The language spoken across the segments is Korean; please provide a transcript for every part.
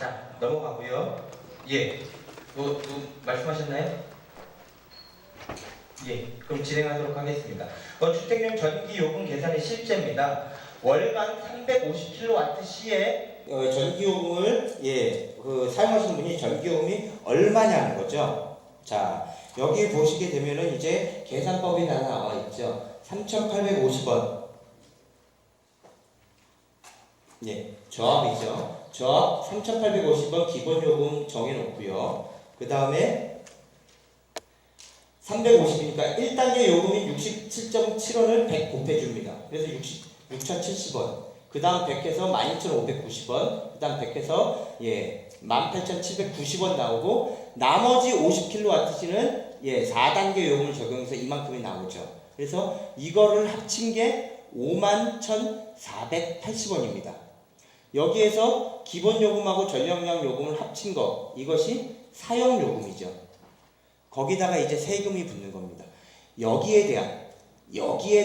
자, 넘어가고요. 예, 말씀하셨나요? 예, 그럼 진행하도록 하겠습니다. 주택용 전기 요금 계산의 실제입니다. 월간 350kWh의 전기 요금을 사용하시는 분이 전기 요금이 얼마냐는 거죠. 자, 여기 보시게 되면은 이제 계산법이 다 나와 있죠. 3,850원. 예, 저압이죠. 저압 3,850원 기본 요금 정해놓고요. 그 다음에 350이니까 1단계 요금이 67.7원을 100 곱해줍니다. 그래서 6,070원. 그 다음 100해서 12,590원. 그 다음 100해서 18,790원 나오고, 나머지 50kWh는 4단계 요금을 적용해서 이만큼이 나오죠. 그래서 이거를 합친 게 51,480원입니다. 여기에서 기본 요금하고 전력량 요금을 합친 거, 이것이 사용 요금이죠. 거기다가 이제 세금이 붙는 겁니다. 여기에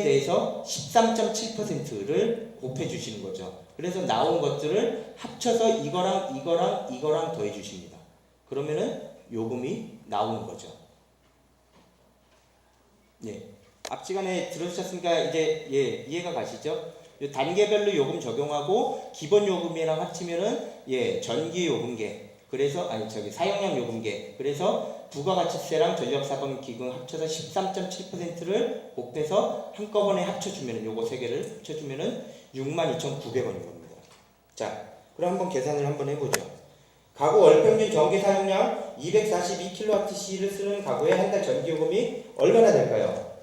대해서 13.7%를 곱해 주시는 거죠. 그래서 나온 것들을 합쳐서 이거랑 더해 주십니다. 그러면은 요금이 나오는 거죠. 앞 시간에 들으셨으니까 이제 이해가 가시죠? 단계별로 요금 적용하고 기본 요금이랑 합치면은 전기 요금계, 그래서 사용량 요금계, 그래서 부가가치세랑 전력사건 기금 합쳐서 13.7%를 곱해서 한꺼번에 합쳐주면은, 요거 세 개를 합쳐주면은 62,900원인 겁니다. 자, 그럼 한번 계산을 한번 해보죠. 가구 월평균 전기 사용량 242kWh를 쓰는 가구의 한 달 전기 요금이 얼마나 될까요?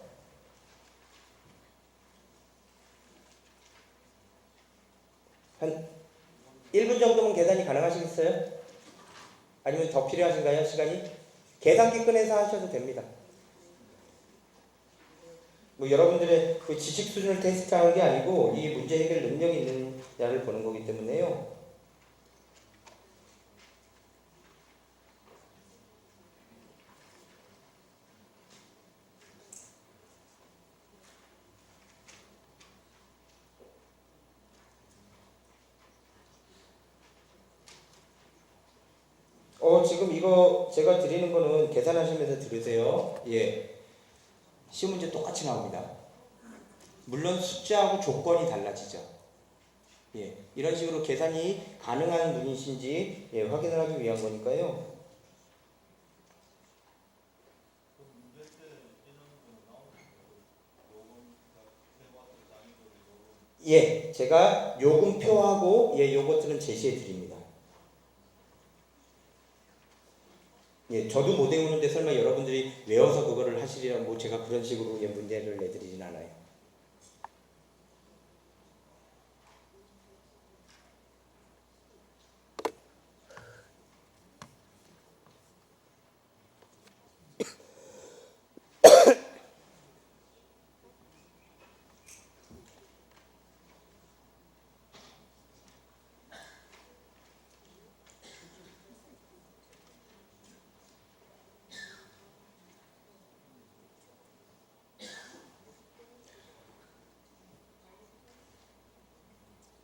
한 1분 정도면 계산이 가능하시겠어요? 아니면 더 필요하신가요? 시간이? 계산기 꺼내서 하셔도 됩니다. 여러분들의 그 지식 수준을 테스트하는 게 아니고 이 문제 해결 능력이 있느냐를 보는 거기 때문에요. 지금 이거 제가 드리는 거는 계산하시면서 들으세요. 시험 문제 똑같이 나옵니다. 물론 숫자하고 조건이 달라지죠. 이런 식으로 계산이 가능한 분이신지 확인을 하기 위한 거니까요. 제가 요금표하고 요것들은 제시해 드립니다. 저도 못 외우는데 설마 여러분들이 외워서 그거를 하시리라고 제가 그런 식으로 문제를 내드리진 않아요.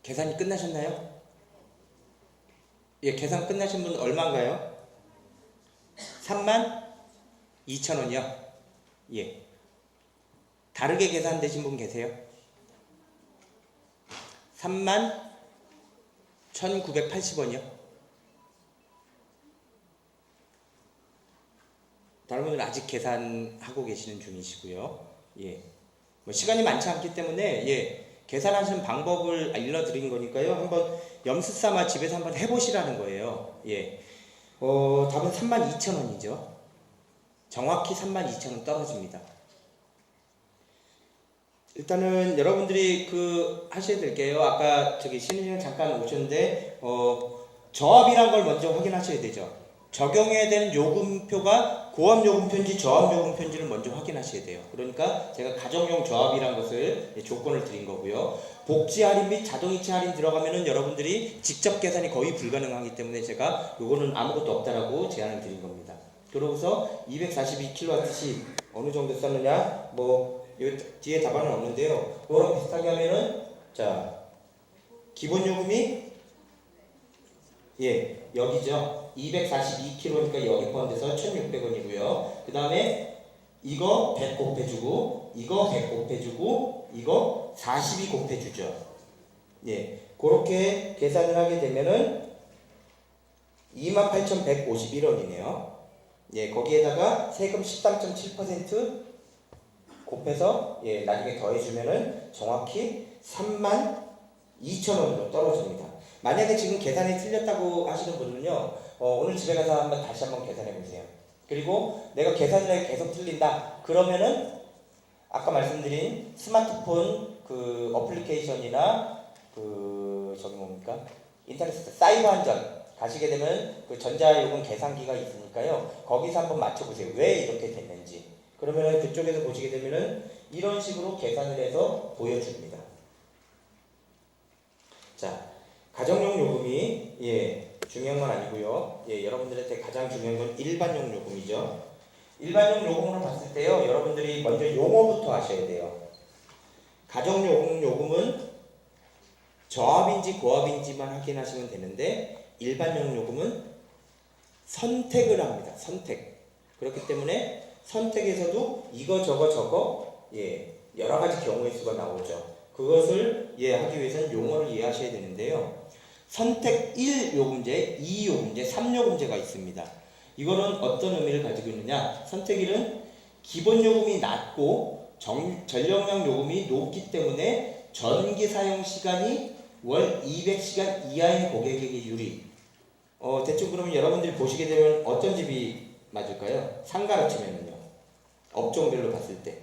계산이 끝나셨나요? 계산 끝나신 분 얼마인가요? 32,000원이요? 다르게 계산되신 분 계세요? 31,980원이요? 다른 분들은 아직 계산하고 계시는 중이시고요. 시간이 많지 않기 때문에 계산하시는 방법을 알려드린 거니까요. 한번 염수 삼아 집에서 한번 해보시라는 거예요. 답은 32,000원이죠. 정확히 32,000원 떨어집니다. 일단은 여러분들이 하셔야 될게요. 아까 신인이랑 잠깐 오셨는데 저압이란 걸 먼저 확인하셔야 되죠. 적용해야 되는 요금표가 고압요금표인지 저압요금표인지를 먼저 확인하셔야 돼요. 그러니까 제가 가정용 저압이란 것을 조건을 드린 거고요. 복지 할인 및 자동이체 할인 들어가면은 여러분들이 직접 계산이 거의 불가능하기 때문에 제가 요거는 아무것도 없다라고 제안을 드린 겁니다. 그러고서 242kWh 어느 정도 썼느냐, 요 뒤에 답안은 없는데요. 그거랑 비슷하게 하면은 기본 요금이 예, 여기죠. 242kg니까 여기 포함돼서 1,600원이고요. 그 다음에 이거 100 곱해주고, 이거 100 곱해주고, 이거 42 곱해주죠. 예, 그렇게 계산을 하게 되면은 28,151원이네요. 예, 거기에다가 세금 13.7% 곱해서 예, 나중에 더해주면은 정확히 32,000원으로 떨어집니다. 만약에 지금 계산이 틀렸다고 하시는 분은요, 오늘 집에 가서 다시 한번 계산해 보세요. 그리고 내가 계산을 계속 틀린다 그러면은 아까 말씀드린 스마트폰 그 어플리케이션이나 그 저기 뭡니까 인터넷 사이버 안전 가시게 되면 그 전자요금 계산기가 있으니까요, 거기서 한번 맞춰보세요. 왜 이렇게 됐는지. 그러면은 그쪽에서 보시게 되면은 이런 식으로 계산을 해서 보여줍니다. 자, 가정용 요금이 예, 중요한 건 아니고요. 예, 여러분들한테 가장 중요한 건 일반용 요금이죠. 일반용 요금으로 봤을 때요, 여러분들이 먼저 용어부터 아셔야 돼요. 가정용 요금은 저합인지 고합인지만 확인하시면 되는데, 일반용 요금은 선택을 합니다. 선택. 그렇기 때문에 선택에서도 이거 저거 예, 여러 가지 경우의 수가 나오죠. 그것을 이해하기 위해서는 용어를 이해하셔야 되는데요. 선택 1 요금제, 2 요금제, 3 요금제가 있습니다. 이거는 어떤 의미를 가지고 있느냐? 선택 1은 기본 요금이 낮고 전력량 요금이 높기 때문에 전기 사용 시간이 월 200시간 이하인 고객에게 유리. 대충 그러면 여러분들이 보시게 되면 어떤 집이 맞을까요? 상가로 치면은요. 업종별로 봤을 때.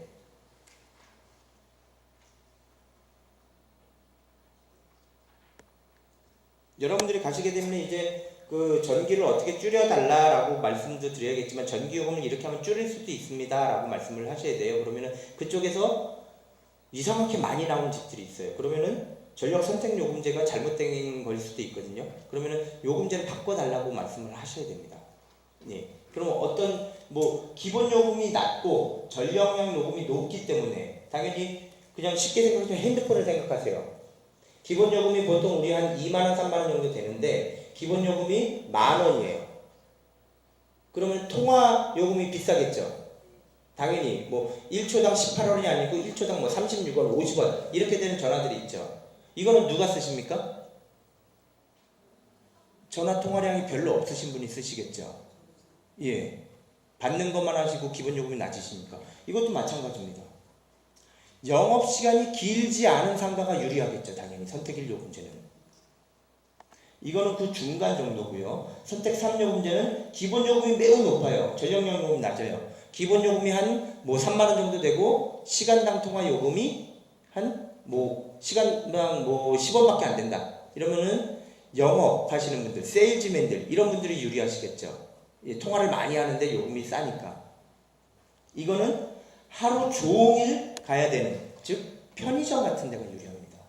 여러분들이 가시게 되면 이제 그 전기를 어떻게 줄여달라라고 말씀도 드려야겠지만, 전기요금을 이렇게 하면 줄일 수도 있습니다라고 말씀을 하셔야 돼요. 그러면은 그쪽에서 이상하게 많이 나오는 집들이 있어요. 그러면은 전력 선택 요금제가 잘못된 걸 수도 있거든요. 그러면은 요금제를 바꿔달라고 말씀을 하셔야 됩니다. 예. 그럼 어떤 뭐 기본 요금이 낮고 전력량 요금이 높기 때문에 당연히 그냥 쉽게 생각하면 핸드폰을 생각하세요. 기본 요금이 보통 우리 한 2만원, 3만원 정도 되는데 기본 요금이 10,000원이에요. 그러면 통화 요금이 비싸겠죠. 당연히 뭐 1초당 18원이 아니고 1초당 뭐 36원, 50원 이렇게 되는 전화들이 있죠. 이거는 누가 쓰십니까? 전화 통화량이 별로 없으신 분이 쓰시겠죠. 예. 받는 것만 하시고 기본 요금이 낮으시니까. 이것도 마찬가지입니다. 영업시간이 길지 않은 상가가 유리하겠죠. 당연히 선택1 요금제는. 이거는 그 중간 정도고요. 선택 3 요금제는 기본 요금이 매우 높아요. 전력량 요금이 낮아요. 기본 요금이 한 뭐 3만원 정도 되고 시간당 통화 요금이 한 뭐 시간당 뭐 10원밖에 안 된다. 이러면은 영업 하시는 분들, 세일즈맨들 이런 분들이 유리하시겠죠. 예, 통화를 많이 하는데 요금이 싸니까. 이거는 하루 종일 가야 되는, 즉 편의점 같은 데가 유리합니다.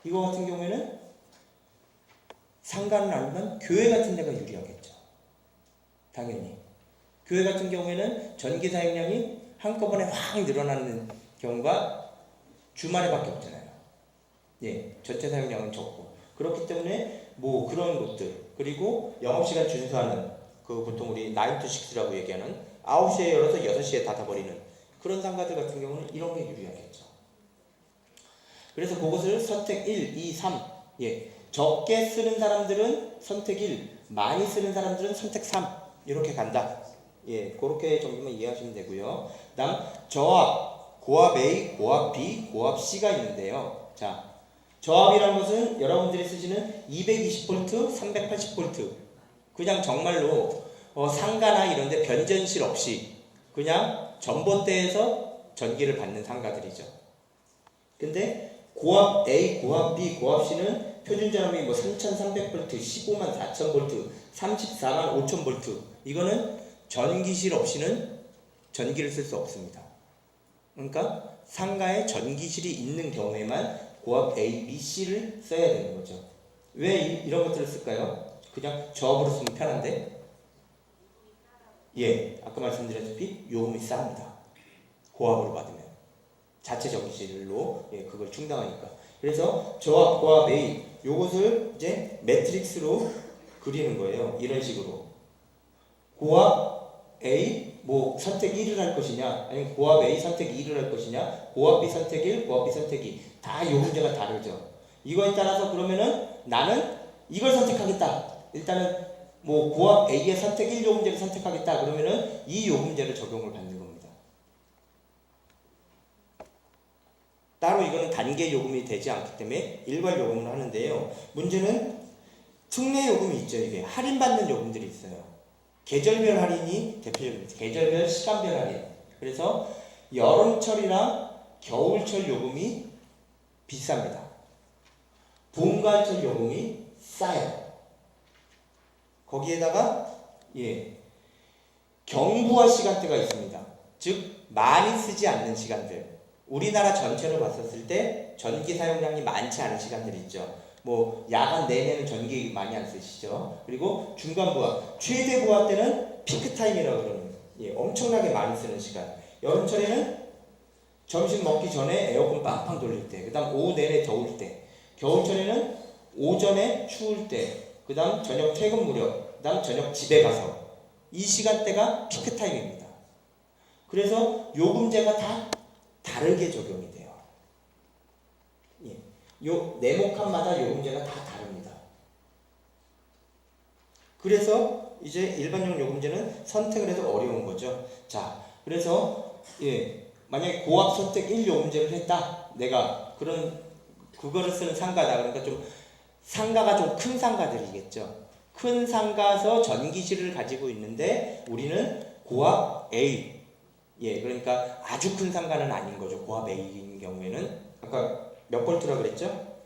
이거 같은 경우에는 상가는 아니면 교회 같은 데가 유리하겠죠. 당연히. 교회 같은 경우에는 전기 사용량이 한꺼번에 확 늘어나는 경우가 주말에밖에 없잖아요. 예, 전체 사용량은 적고. 그렇기 때문에 뭐 그런 것들, 그리고 영업시간 준수하는 그 보통 우리 9 to 6라고 얘기하는 9시에 열어서 6시에 닫아버리는 그런 상가들 같은 경우는 이런 게 유리하겠죠. 그래서 그것을 선택 1, 2, 3 예, 적게 쓰는 사람들은 선택 1, 많이 쓰는 사람들은 선택 3 이렇게 간다. 예, 그렇게 정도만 이해하시면 되고요. 다음 저합, 고합 A, 고합 B, 고합 C가 있는데요. 자, 저합이라는 것은 여러분들이 쓰시는 220V, 380V 그냥 정말로 상가나 이런 데 변전실 없이 그냥 전봇대에서 전기를 받는 상가들이죠. 근데 고합 A, 고합 B, 고합 C는 표준 전압이 뭐 3300V, 154,000V, 345,000V 이거는 전기실 없이는 전기를 쓸 수 없습니다. 그러니까 상가에 전기실이 있는 경우에만 고합 A, B, C를 써야 되는 거죠. 왜 이런 것들을 쓸까요? 그냥 저압으로 쓰면 편한데, 예, 아까 말씀드렸다시피 요금이 쌉니다. 고압으로 받으면 자체 전기실로 예, 그걸 충당하니까. 그래서 저압, 고압 A 요것을 이제 매트릭스로 그리는 거예요. 이런 식으로. 고압 A 뭐 선택 1을 할 것이냐, 아니면 고압 A 선택 2를 할 것이냐, 고압 B 선택 1, 고압 B 선택 2. 다 요금제가 다르죠. 이거에 따라서 그러면은 나는 이걸 선택하겠다. 일단은 뭐 고압 A의 선택 1 요금제를 선택하겠다. 그러면은 이 요금제를 적용을 받는 겁니다. 따로 이거는 단계 요금이 되지 않기 때문에 일괄 요금을 하는데요. 문제는 특례 요금이 있죠. 이게 할인받는 요금들이 있어요. 계절별 할인이 대표적입니다. 계절별 시간별 할인. 그래서 여름철이랑 겨울철 요금이 비쌉니다. 봄가을철 요금이 싸요. 거기에다가 경부화 시간대가 있습니다. 즉 많이 쓰지 않는 시간들. 우리나라 전체로 봤었을 때 전기 사용량이 많지 않은 시간들이 있죠. 뭐 야간 내내는 전기 많이 안 쓰시죠. 그리고 중간 부하, 최대 부하 때는 피크 타임이라고 그러는 엄청나게 많이 쓰는 시간. 여름철에는 점심 먹기 전에 에어컨 빵빵 돌릴 때, 그다음 오후 내내 더울 때. 겨울철에는 오전에 추울 때, 그다음 저녁 퇴근 무렵, 그다음 저녁 집에 가서 이 시간대가 피크 타임입니다. 그래서 요금제가 다 다르게 적용이 돼요. 요 네모칸마다 요금제가 다 다릅니다. 그래서 이제 일반용 요금제는 선택을 해도 어려운 거죠. 자, 그래서 만약에 고압 선택 1 요금제를 했다. 내가 그거를 쓰는 상가다. 그러니까 좀 상가가 좀 큰 상가들이겠죠. 큰 상가에서 전기실을 가지고 있는데 우리는 고압 A. 그러니까 아주 큰 상가는 아닌 거죠. 고압 A인 경우에는 아까 몇 볼트라 그랬죠?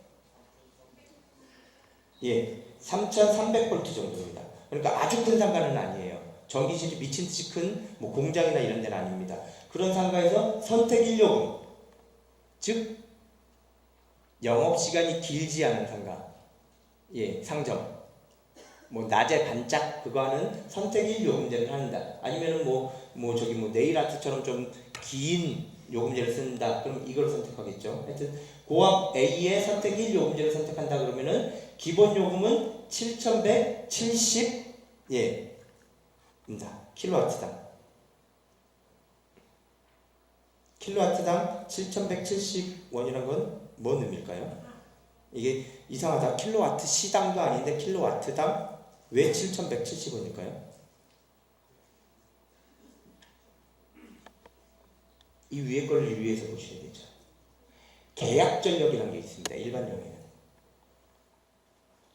3300볼트 정도입니다. 그러니까 아주 큰 상가는 아니에요. 전기실이 미친 듯이 큰 뭐 공장이나 이런 데는 아닙니다. 그런 상가에서 선택 1요금, 즉 영업시간이 길지 않은 상가, 상점, 뭐 낮에 반짝 그거 하는 선택 1요금제를 한다. 아니면은 뭐 네일 아트처럼 좀 긴 요금제를 쓴다. 그럼 이걸 선택하겠죠. 하여튼 고압 A의 선택 1 요금제를 선택한다 그러면은 기본 요금은 7170 입니다. 킬로와트당 7170원이라는 건 뭔 의미일까요? 이게 이상하다. 킬로와트 시당도 아닌데 킬로와트당 왜 7170원일까요? 이 위에 걸 유의해서 보셔야 되죠. 계약 전력이라는 게 있습니다. 일반용에는.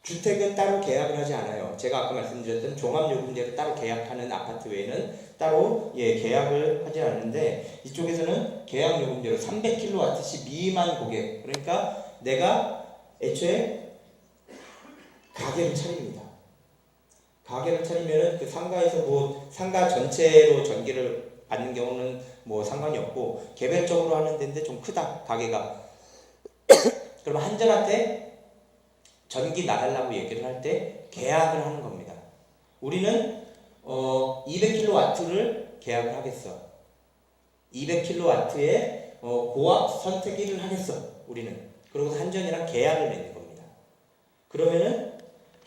주택은 따로 계약을 하지 않아요. 제가 아까 말씀드렸던 종합요금제를 따로 계약하는 아파트 외에는 따로 계약을 하지 않는데 이쪽에서는 계약요금제로 300kW시 미만 고객, 그러니까 내가 애초에 가게를 차립니다. 가게를 차리면은 그 상가에서 뭐 상가 전체로 전기를 받는 경우는 뭐 상관이 없고 개별적으로 하는 데인데 좀 크다 가게가 그러면 한전한테 전기 나달라고 얘기를 할 때 계약을 하는 겁니다. 우리는 200kW를 계약을 하겠어. 200kW의 고압 선택 1을 하겠어. 우리는. 그리고 한전이랑 계약을 맺는 겁니다. 그러면은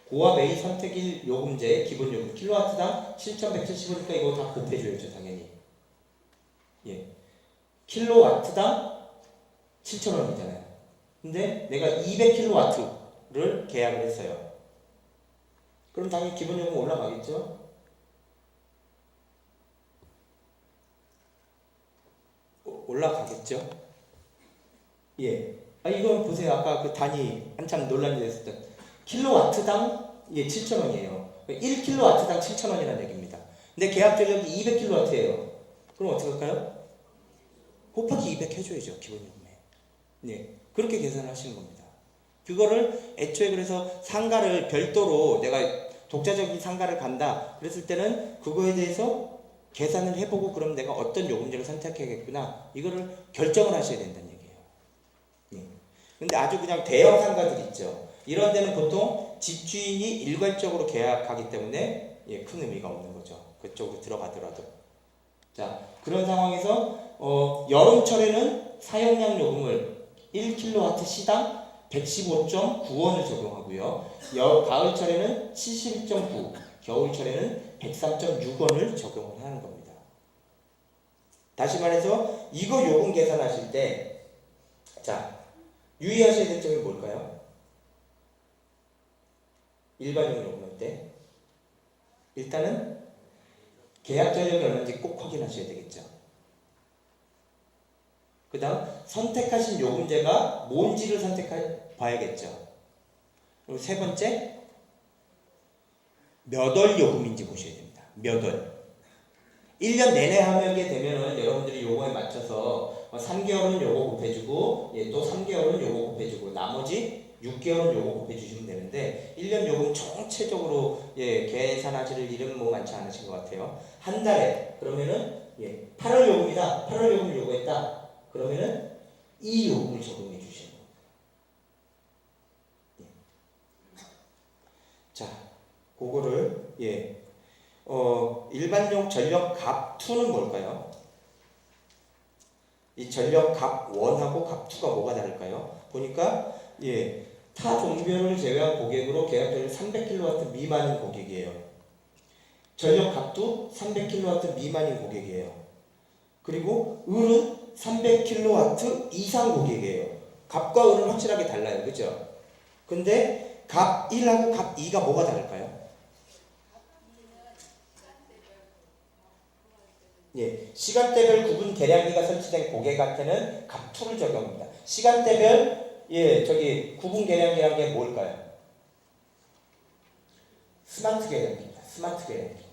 고압 A 선택 1 요금제 기본 요금 킬로와트당 7170원이니까 이거 다 곱해줘야죠. 당연히. 킬로와트당 7,000원이잖아요. 근데 내가 200kW를 계약을 했어요. 그럼 당연히 기본 요금 올라가겠죠? 올라가겠죠? 이건 보세요. 아까 그 단위 한참 논란이 됐었던 킬로와트당 7,000원이에요. 1킬로와트당 7,000원이라는 얘기입니다. 근데 계약 전력이 200킬로와트예요. 그럼 어떻게 할까요? 곱하기 200 해줘야죠. 기본 요금에. 그렇게 계산을 하시는 겁니다. 그거를 애초에 그래서 상가를 별도로 내가 독자적인 상가를 간다 그랬을 때는 그거에 대해서 계산을 해보고 그럼 내가 어떤 요금제를 선택해야겠구나 이거를 결정을 하셔야 된다는 얘기예요. 근데 아주 그냥 대형 상가들 있죠. 이런 데는 보통 집주인이 일괄적으로 계약하기 때문에 큰 의미가 없는 거죠. 그쪽으로 들어가더라도. 자, 그런 상황에서 여름철에는 사용량 요금을 1kW 시당 115.9원을 적용하고요. 가을철에는 71.9, 겨울철에는 103.6원을 적용을 하는 겁니다. 다시 말해서 이거 요금 계산하실 때, 자, 유의하셔야 될 점이 뭘까요? 일반용 요금할 때 일단은 계약 전력이 얼마인지 꼭 확인하셔야 되겠죠. 그 다음 선택하신 요금제가 뭔지를 봐야겠죠. 그리고 세 번째, 몇 월 요금인지 보셔야 됩니다. 몇 월. 1년 내내 하게 되면은 여러분들이 요거에 맞춰서 3개월은 요거 곱해주고, 또 3개월은 요거 곱해주고, 나머지 6개월은 요거 곱해주시면 되는데, 1년 요금 총체적으로 계산하실 일은 뭐 많지 않으신 것 같아요. 한 달에 그러면은 8월 요금이다. 8월 요금을 요구했다. 그러면은 이 요금을 적용해 주셔야 됩니다. 자, 그거를 일반용 전력 값2는 뭘까요? 이 전력 값1하고 값2가 뭐가 다를까요? 보니까 타 종별을 제외한 고객으로 계약 전력 300kW 미만인 고객이에요. 전력 값도 300kW 미만인 고객이에요. 그리고 을은 300kW 이상 고객이에요. 값과 을은 확실하게 달라요. 그죠? 근데 값 1하고 값 2가 뭐가 다를까요? 시간대별 구분 계량기가 설치된 고객한테는 값2를 적용합니다. 시간대별 구분 계량기라는 게 뭘까요? 스마트 계량기입니다. 스마트 계량기.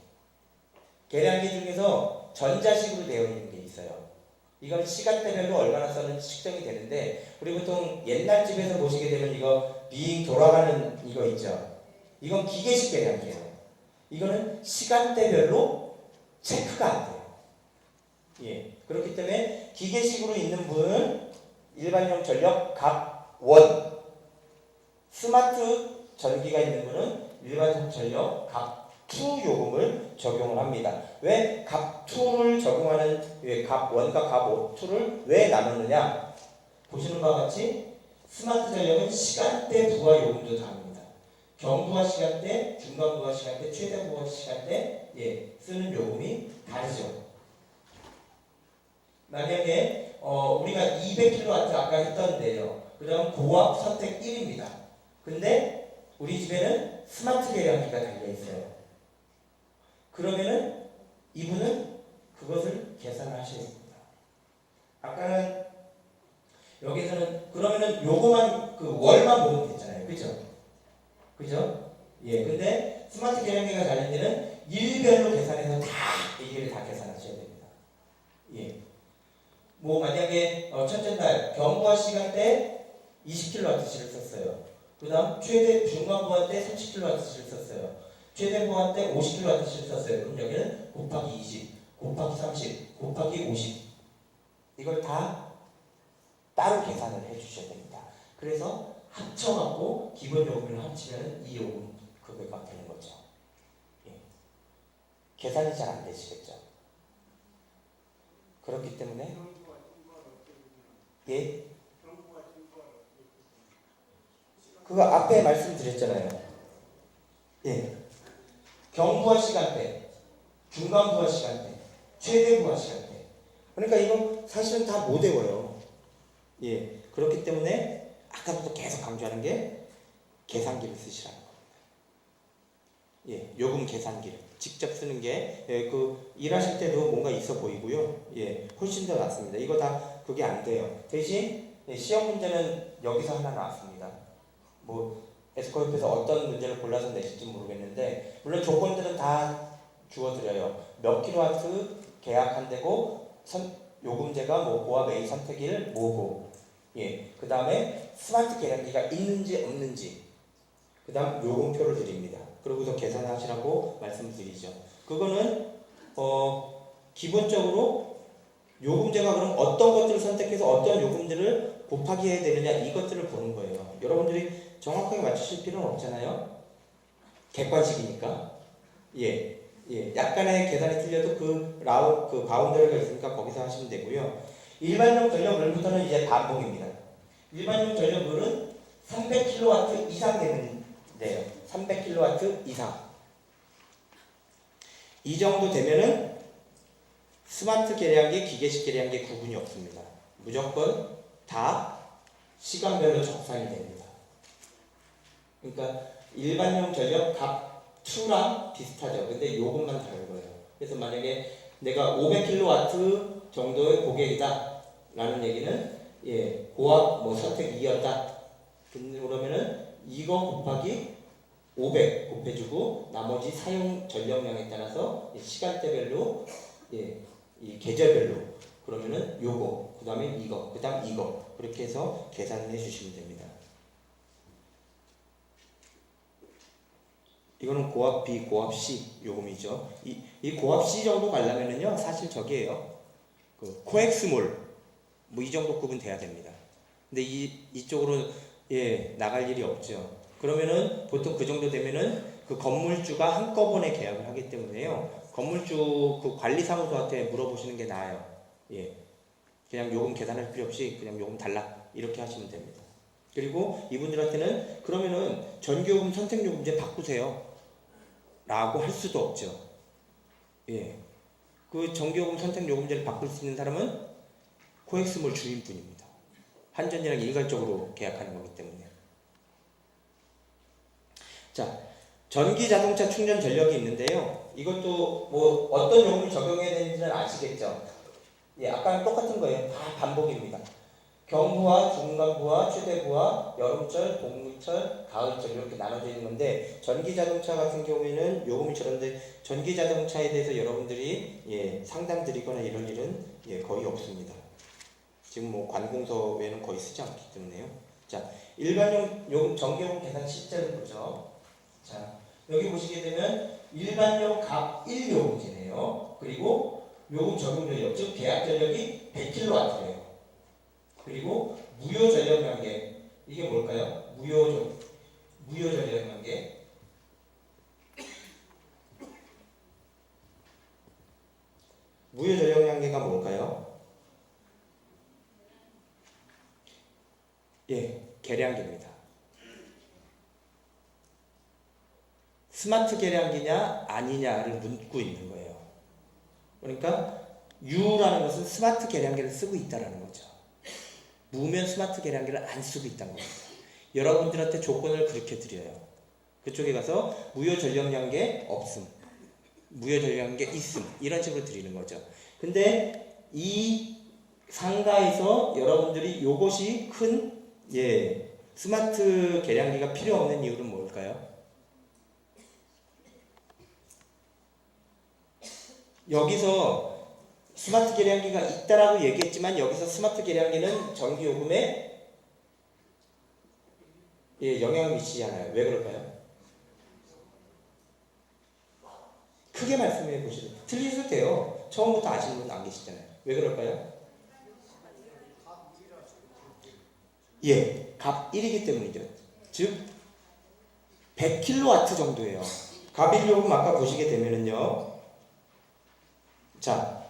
계량기 중에서 전자식으로 되어 있는 게 있어요. 이건 시간대별로 얼마나 썼는지 측정이 되는데, 우리 보통 옛날 집에서 보시게 되면 이거 빙 돌아가는 이거 있죠. 이건 기계식 계량기예요. 이거는 시간대별로 체크가 안 돼요. 그렇기 때문에 기계식으로 있는 분은 일반용 전력 값 1, 스마트 전기가 있는 분은 일반용 전력 값 2 요금을 적용을 합니다. 왜 값 2를 적용하는 값 1과 값 2를 왜 나누느냐? 보시는 바와 같이 스마트 전력은 시간대 부하 요금도 다릅니다. 경부하 시간대, 중간부하 시간대, 최대부하 시간대 쓰는 요금이 다르죠. 만약에 우리가 200kW 아까 했던데요. 그 다음 고압 선택 1입니다. 근데 우리 집에는 스마트 계량기가 달려있어요. 그러면은 이분은 그것을 계산을 하셔야 됩니다. 아까는 여기서는 그러면은 요거만 월만 보면 됐잖아요. 그죠? 근데 스마트 계량기가 달린 데는 일별로 계산해서 이게 다 계산하셔야 됩니다. 뭐 만약에 첫째 날 경부하 시간대 20kWh를 썼어요. 그 다음 최대 중간부하 때 30kWh를 썼어요. 최대 부하 때 50kWh를 썼어요. 그럼 여기는 곱하기 20, 곱하기 30, 곱하기 50 이걸 다 따로 계산을 해주셔야 됩니다. 그래서 합쳐갖고 기본 요금을 합치면 이 요금 그거가 되는 거죠. 계산이 잘 안 되시겠죠. 그렇기 때문에 그거 앞에 말씀드렸잖아요. 경부하 시간대, 중간부하 시간대, 최대부하 시간대. 그러니까 이거 사실은 다 못 외워요. 그렇기 때문에 아까부터 계속 강조하는 게 계산기를 쓰시라는 겁니다. 요금 계산기를 직접 쓰는 게 일하실 때도 뭔가 있어 보이고요. 훨씬 더 낫습니다. 이거 다 그게 안 돼요. 대신 시험 문제는 여기서 하나 나왔습니다. 뭐 에스코협에서 어떤 문제를 골라서 내실지 모르겠는데, 물론 조건들은 다 주어드려요. 몇 킬로와트 계약한 데고 요금제가 뭐 고압 A 선택일 뭐고, 그 다음에 스마트 계량기가 있는지 없는지, 그 다음 요금표를 드립니다. 그러고서 계산하시라고 말씀드리죠. 그거는 기본적으로 요금제가 그럼 어떤 것들을 선택해서 어떤 요금들을 곱하기 해야 되느냐, 이것들을 보는 거예요. 여러분들이 정확하게 맞추실 필요는 없잖아요. 객관식이니까. 약간의 계산이 틀려도 그 바운더리가 있으니까 거기서 하시면 되고요. 일반용 전력을부터는 이제 반복입니다. 일반용 전력을은 300kW 이상 되면 돼요. 300kW 이상. 이 정도 되면은 스마트 계량기, 기계식 계량기 구분이 없습니다. 무조건 다 시간별로 적산이 됩니다. 그러니까 일반용 전력 값 2랑 비슷하죠. 근데 요것만 다른 거예요. 그래서 만약에 내가 500kW 정도의 고객이다 라는 얘기는 고압 선택 2였다. 그러면은 이거 곱하기 500 곱해주고 나머지 사용 전력량에 따라서 시간대별로 이 계절별로 그러면은 요거 그 다음에 이거 그 다음 이거 그렇게 해서 계산을 해주시면 됩니다. 이거는 고압 B, 고압 C 요금이죠. 이 고압 C 정도 가려면은요 사실 저기에요. 그 코엑스몰 뭐 이 정도 급은 돼야 됩니다. 근데 이쪽으로 나갈 일이 없죠. 그러면은 보통 그 정도 되면은 그 건물주가 한꺼번에 계약을 하기 때문에요. 건물주 그 관리사무소한테 물어보시는 게 나아요. 그냥 요금 계산할 필요 없이 그냥 요금 달라 이렇게 하시면 됩니다. 그리고 이분들한테는 그러면은 전기요금 선택요금제 바꾸세요 라고 할 수도 없죠. 그 전기요금 선택요금제를 바꿀 수 있는 사람은 코엑스몰 주인분입니다. 한전이랑 일괄적으로 계약하는 거기 때문에. 자, 전기 자동차 충전 전력이 있는데요. 이것도 뭐 어떤 요금을 적용해야 되는지는 아시겠죠? 아까랑 똑같은 거예요. 다 반복입니다. 경부와 중간부와 최대부와 여름철, 봄철, 가을철 이렇게 나눠져 있는 건데 전기 자동차 같은 경우에는 요금이 저런데 전기 자동차에 대해서 여러분들이 상담 드리거나 이런 일은 거의 없습니다. 지금 뭐 관공서 외에는 거의 쓰지 않기 때문에요. 자, 일반용 요금 전기요금 계산 실제를 보죠. 자, 여기 보시게 되면 일반용 값 1요금제네요. 그리고 요금 적용 전력, 즉 계약 전력이 100kW예요. 그리고 무효 전력 관계 이게 뭘까요? 무효 전력 관계. 무효 전력 관계가 뭘까요? 계량기입니다. 스마트 계량기냐 아니냐를 묻고 있는 거예요. 그러니까 U라는 것은 스마트 계량기를 쓰고 있다라는 거죠. 무면 스마트 계량기를 안 쓰고 있다는 겁니다. 여러분들한테 조건을 그렇게 드려요. 그쪽에 가서 무효 전력량계 없음, 무효 전력량계 있음 이런 식으로 드리는 거죠. 근데 이 상가에서 여러분들이 요것이 큰 스마트 계량기가 필요 없는 이유는 뭘까요? 여기서 스마트 계량기가 있다라고 얘기했지만 여기서 스마트 계량기는 전기요금에 영향을 미치지 않아요. 왜 그럴까요? 크게 말씀해 보시죠. 틀리셔도 돼요. 처음부터 아시는 분 안 계시잖아요. 왜 그럴까요? 값 1이기 때문이죠. 즉 100kW 정도예요. 갑일요금 아까 보시게 되면은요. 자,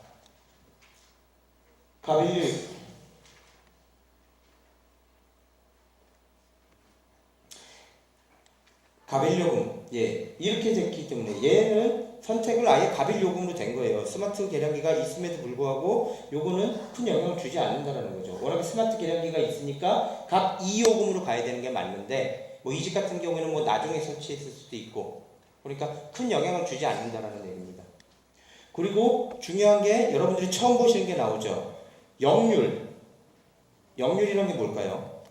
갑일요금 이렇게 됐기 때문에 얘는 선택을 아예 갑일요금으로 된 거예요. 스마트 계량기가 있음에도 불구하고 요거는 큰 영향을 주지 않는다는 거죠. 워낙에 스마트 계량기가 있으니까 갑 2요금으로 가야 되는 게 맞는데 뭐 이 집 같은 경우에는 뭐 나중에 설치했을 수도 있고 그러니까 큰 영향을 주지 않는다는 얘기입니다. 그리고 중요한 게 여러분들이 처음 보시는 게 나오죠. 역률이라는 게 뭘까요?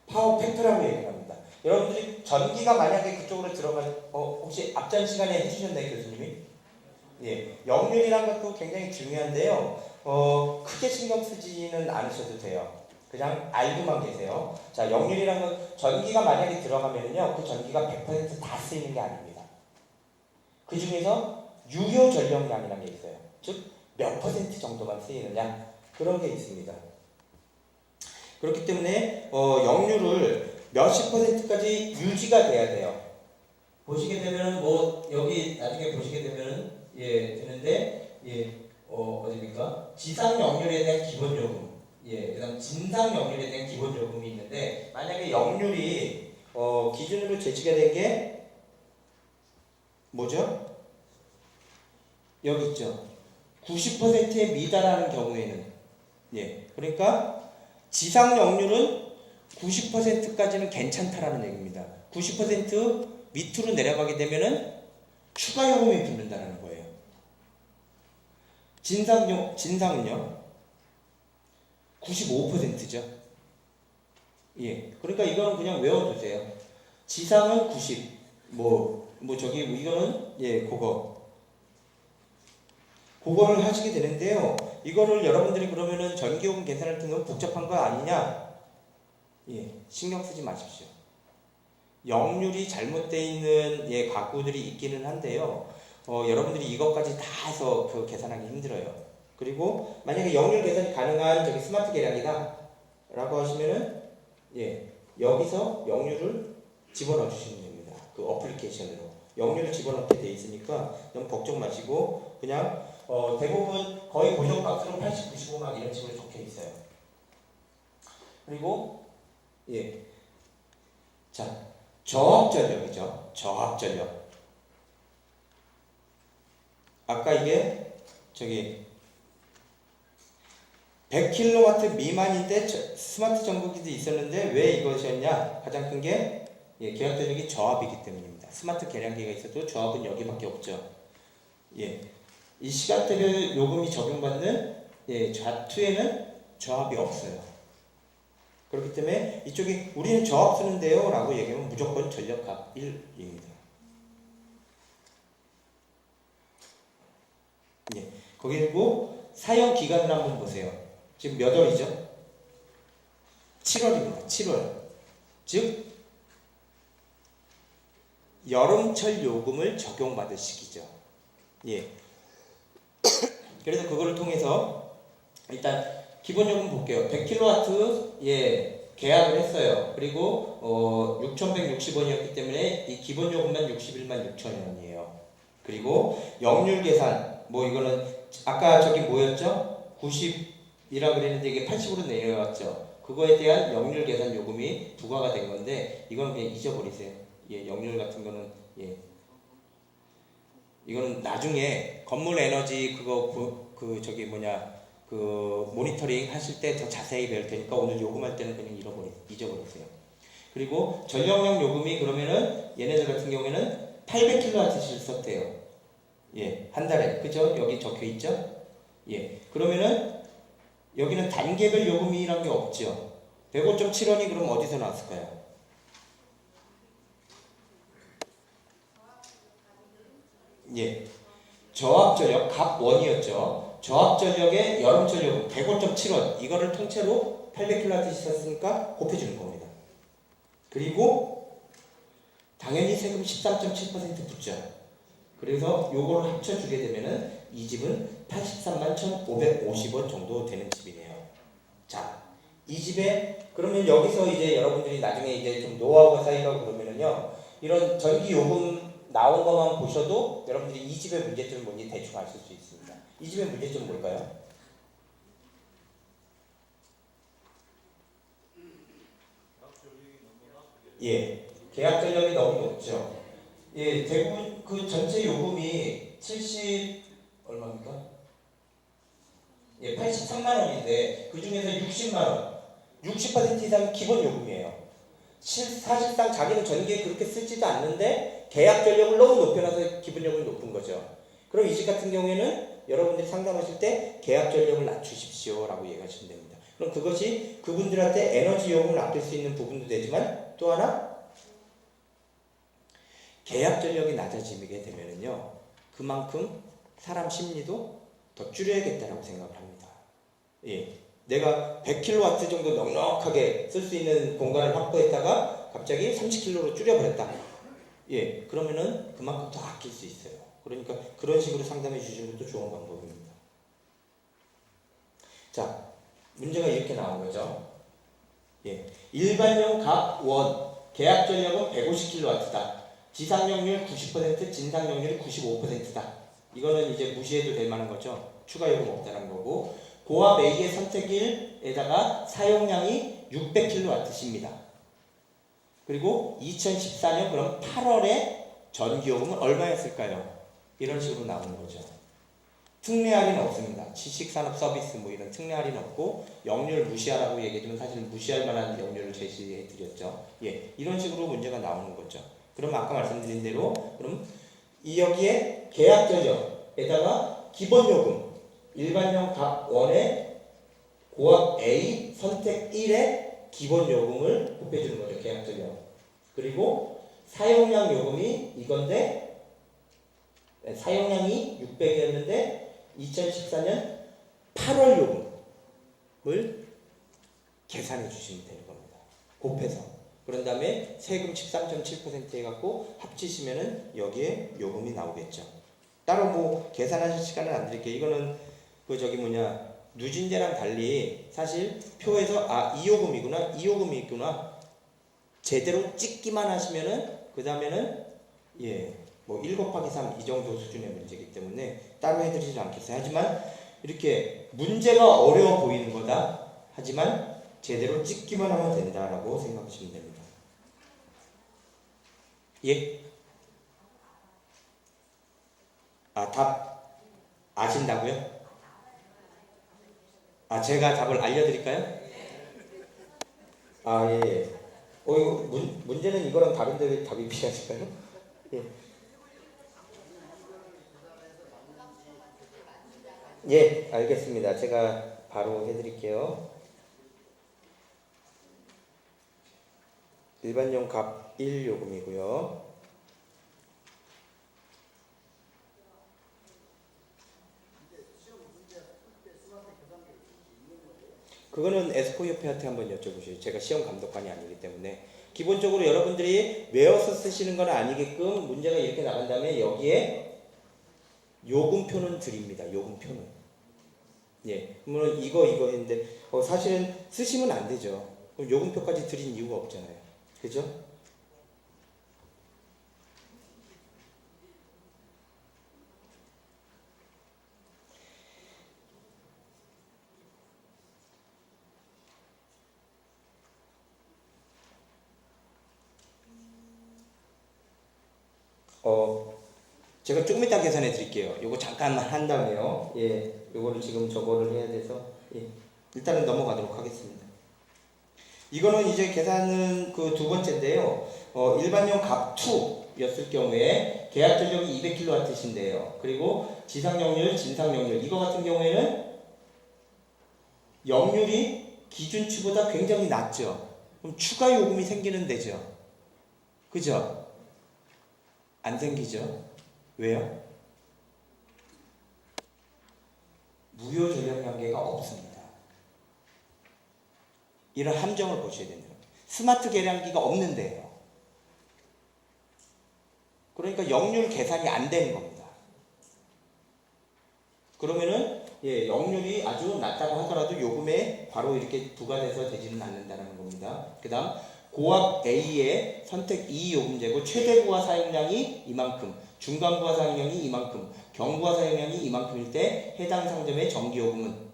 파워 팩터라고 얘기합니다. 여러분들이 전기가 만약에 그쪽으로 혹시 앞전 시간에 해주셨나요, 교수님이? 역률이라는 것도 굉장히 중요한데요. 크게 신경 쓰지는 않으셔도 돼요. 그냥 알고만 계세요. 자, 역률이라는 건 전기가 만약에 들어가면요, 그 전기가 100% 다 쓰이는 게 아닙니다. 그 중에서 유효 전력량이라는 게 있어요. 즉, 몇 퍼센트 정도만 쓰이느냐 그런 게 있습니다. 그렇기 때문에 역률을 몇십 %까지 유지가 돼야 돼요. 보시게 되면은 뭐 여기 나중에 보시게 되면은 되는데 어디입니까? 지상 역률에 대한 기본 요금 예, 그다음 진상 역률에 대한 기본 요금이 있는데 만약에 역률이 기준으로 제시가 된 게 뭐죠? 여기 있죠. 90%에 미달하는 경우에는 예, 그러니까 지상 역률은 90%까지는 괜찮다라는 얘기입니다. 90% 밑으로 내려가게 되면은 추가 요금이 붙는다는 거예요. 진상은요 95%죠. 예, 그러니까 이거는 그냥 외워두세요. 지상은 90, 저기 이거는 예, 그거를 하시게 되는데요. 이거를 여러분들이 그러면은 전기요금 계산할 때 너무 복잡한 거 아니냐? 예, 신경 쓰지 마십시오. 역률이 잘못되어 있는 예, 가구들이 있기는 한데요. 여러분들이 이것까지 다 해서 그 계산하기 힘들어요. 그리고 만약에 역률 계산이 가능한 저기 스마트 계량이다 라고 하시면은 예, 여기서 역률을 집어넣어 주시면 됩니다. 그 어플리케이션으로 역률을 집어넣게 돼 있으니까 너무 걱정 마시고 그냥 대부분 거의 고정값으로 80, 95 막 이런 식으로 적혀 있어요. 그리고 예, 자 저압전력이죠. 저압전력. 아까 이게 저기 100kW 미만인데 스마트 전구기도 있었는데 왜 이것이었냐? 가장 큰 게 예, 계약전력이 저압이기 때문입니다. 스마트 계량기가 있어도 저압은 여기밖에 없죠. 예, 이 시간대별 요금이 적용받는 예, 좌투에는 저압이 없어요. 그렇기 때문에 이쪽이 우리는 저압 쓰는데요 라고 얘기하면 무조건 전력값 1입니다. 예, 그리고 사용 기간을 한번 보세요. 지금 몇 월이죠? 7월입니다. 7월. 즉 여름철 요금을 적용받을 시기죠. 예. 그래서 그거를 통해서 일단 기본 요금 볼게요. 100kW 예, 계약을 했어요. 그리고 6,160원이었기 때문에 이 기본 요금만 61만 6천 원이에요. 그리고 역률 계산 이거는 아까 저기 뭐였죠? 90이라 그랬는데 이게 80으로 내려왔죠. 그거에 대한 역률 계산 요금이 부과가 된 건데 이건 그냥 잊어버리세요. 예, 역률 같은 거는 예. 이거는 나중에 건물 에너지 그 모니터링 하실 때 더 자세히 배울 테니까 오늘 요금할 때는 그냥 잊어버리세요. 그리고 전력량 요금이 그러면은 얘네들 같은 경우에는 800kW를 썼대요. 예, 한 달에. 그죠? 여기 적혀 있죠? 예. 그러면은 여기는 단계별 요금이란 게 없죠. 105.7원이 그럼 어디서 나왔을까요? 예. 저압전력 값 1이었죠. 저압전력의 여름철 요금 105.7원 이거를 통째로 800kW 썼으니까 곱해주는 겁니다. 그리고 당연히 세금 13.7% 붙죠. 그래서 요거를 합쳐주게 되면은 이 집은 83만 1,550원 정도 되는 집이네요. 자, 이 집에 그러면 여기서 이제 여러분들이 나중에 이제 좀 노하우가 쌓이고 그러면은요 이런 전기 요금 나온 것만 보셔도 여러분들이 이 집의 문제점이 뭔지 대충 아실 수 있습니다. 이 집의 문제점은 뭘까요? 예, 계약 전력이 너무 높죠. 예, 대부분 그 전체 요금이 70 얼마입니까? 예, 83만 원인데 그 중에서 60만 원, 60% 이상 기본 요금이에요. 사실상 자기는 전기에 그렇게 쓰지도 않는데 계약 전력을 너무 높여놔서 기본 요금이 높은 거죠. 그럼 이 집 같은 경우에는 여러분들이 상담하실 때 계약 전력을 낮추십시오 라고 얘기하시면 됩니다. 그럼 그것이 그분들한테 에너지 요금을 아낄 수 있는 부분도 되지만 또 하나 계약 전력이 낮아지게 되면은요 그만큼 사람 심리도 더 줄여야겠다라고 생각을 합니다. 예, 내가 100kW 정도 넉넉하게 쓸 수 있는 공간을 확보했다가 갑자기 30kW로 줄여버렸다. 예, 그러면은 그만큼 더 아낄 수 있어요. 그러니까 그런 식으로 상담해 주시는 것도 좋은 방법입니다. 자, 문제가 이렇게 나온 거죠. 예, 일반용 각 원 계약 전력은 150kW다. 지상역률 90%, 진상역률이 95%다. 이거는 이제 무시해도 될 만한 거죠. 추가 요금 없다는 거고 고압 A의 선택 1에다가 사용량이 600kWh입니다. 그리고 2014년 그럼 8월에 전기요금은 얼마였을까요? 이런 식으로 나오는 거죠. 특례 할인 없습니다. 지식산업 서비스 뭐 이런 특례 할인 없고 영유를 무시하라고 얘기해주면 사실 무시할 만한 영유를 제시해 드렸죠. 예, 이런 식으로 문제가 나오는 거죠. 그럼 아까 말씀드린 대로 그럼 이 여기에 계약 전력에다가 기본 요금 일반형 값 1에 고압 A 선택 1에 기본 요금을 곱해주는 거죠. 계약 전력. 그리고 사용량 요금이 이건데 사용량이 600이었는데 2014년 8월 요금을 계산해 주시면 되는 겁니다. 곱해서. 그런 다음에 세금 13.7% 해갖고 합치시면은 여기에 요금이 나오겠죠. 따로 뭐 계산하실 시간은 안 드릴게요. 이거는 그 저기 뭐냐 누진제랑 달리 사실 표에서 이 요금이구나 이 요금이 있구나 제대로 찍기만 하시면은 그 다음에는 뭐 1 곱하기 3 이 정도 수준의 문제이기 때문에 따로 해드리지 않겠어요. 하지만 이렇게 문제가 어려워 보이는 거다. 하지만 제대로 찍기만 하면 된다라고 생각하시면 됩니다. 예? 답 아신다고요? 제가 답을 알려드릴까요? 예. 이거 문제는 이거랑 다른데 왜 답이 비슷하실까요? 예. 예, 알겠습니다. 제가 바로 해드릴게요. 일반용 값 1 요금이고요. 그거는 에스코 협회한테 한번 여쭤보세요. 제가 시험 감독관이 아니기 때문에 기본적으로 여러분들이 외워서 쓰시는 건 아니게끔 문제가 이렇게 나간 다음에 여기에 요금표는 드립니다. 요금표는. 예, 물론 이거 했는데 사실은 쓰시면 안 되죠. 그럼 요금표까지 드린 이유가 없잖아요. 그죠? 제가 조금 이따 계산해 드릴게요. 요거 잠깐만 한 다음에요. 예, 요거를 지금 저거를 해야 돼서 일단은 넘어가도록 하겠습니다. 이거는 이제 계산은 그 두 번째인데요. 일반용 값 2였을 경우에 계약 전력이 200kW인데요. 그리고 지상역률, 진상역률 이거 같은 경우에는 역률이 기준치보다 굉장히 낮죠. 그럼 추가 요금이 생기는 데죠. 그죠? 안 생기죠? 왜요? 무효 전력 연계가 없습니다. 이런 함정을 보셔야 된다. 스마트 계량기가 없는데요. 그러니까 역률 계산이 안 되는 겁니다. 그러면은 역률이 아주 낮다고 하더라도 요금에 바로 이렇게 부과돼서 되지는 않는다는 겁니다. 그 다음 고압 A의 선택 2 요금제고 최대 부하 사용량이 이만큼, 중간 부하 사용량이 이만큼, 경부하 사용량이 이만큼일 때 해당 상점의 전기요금은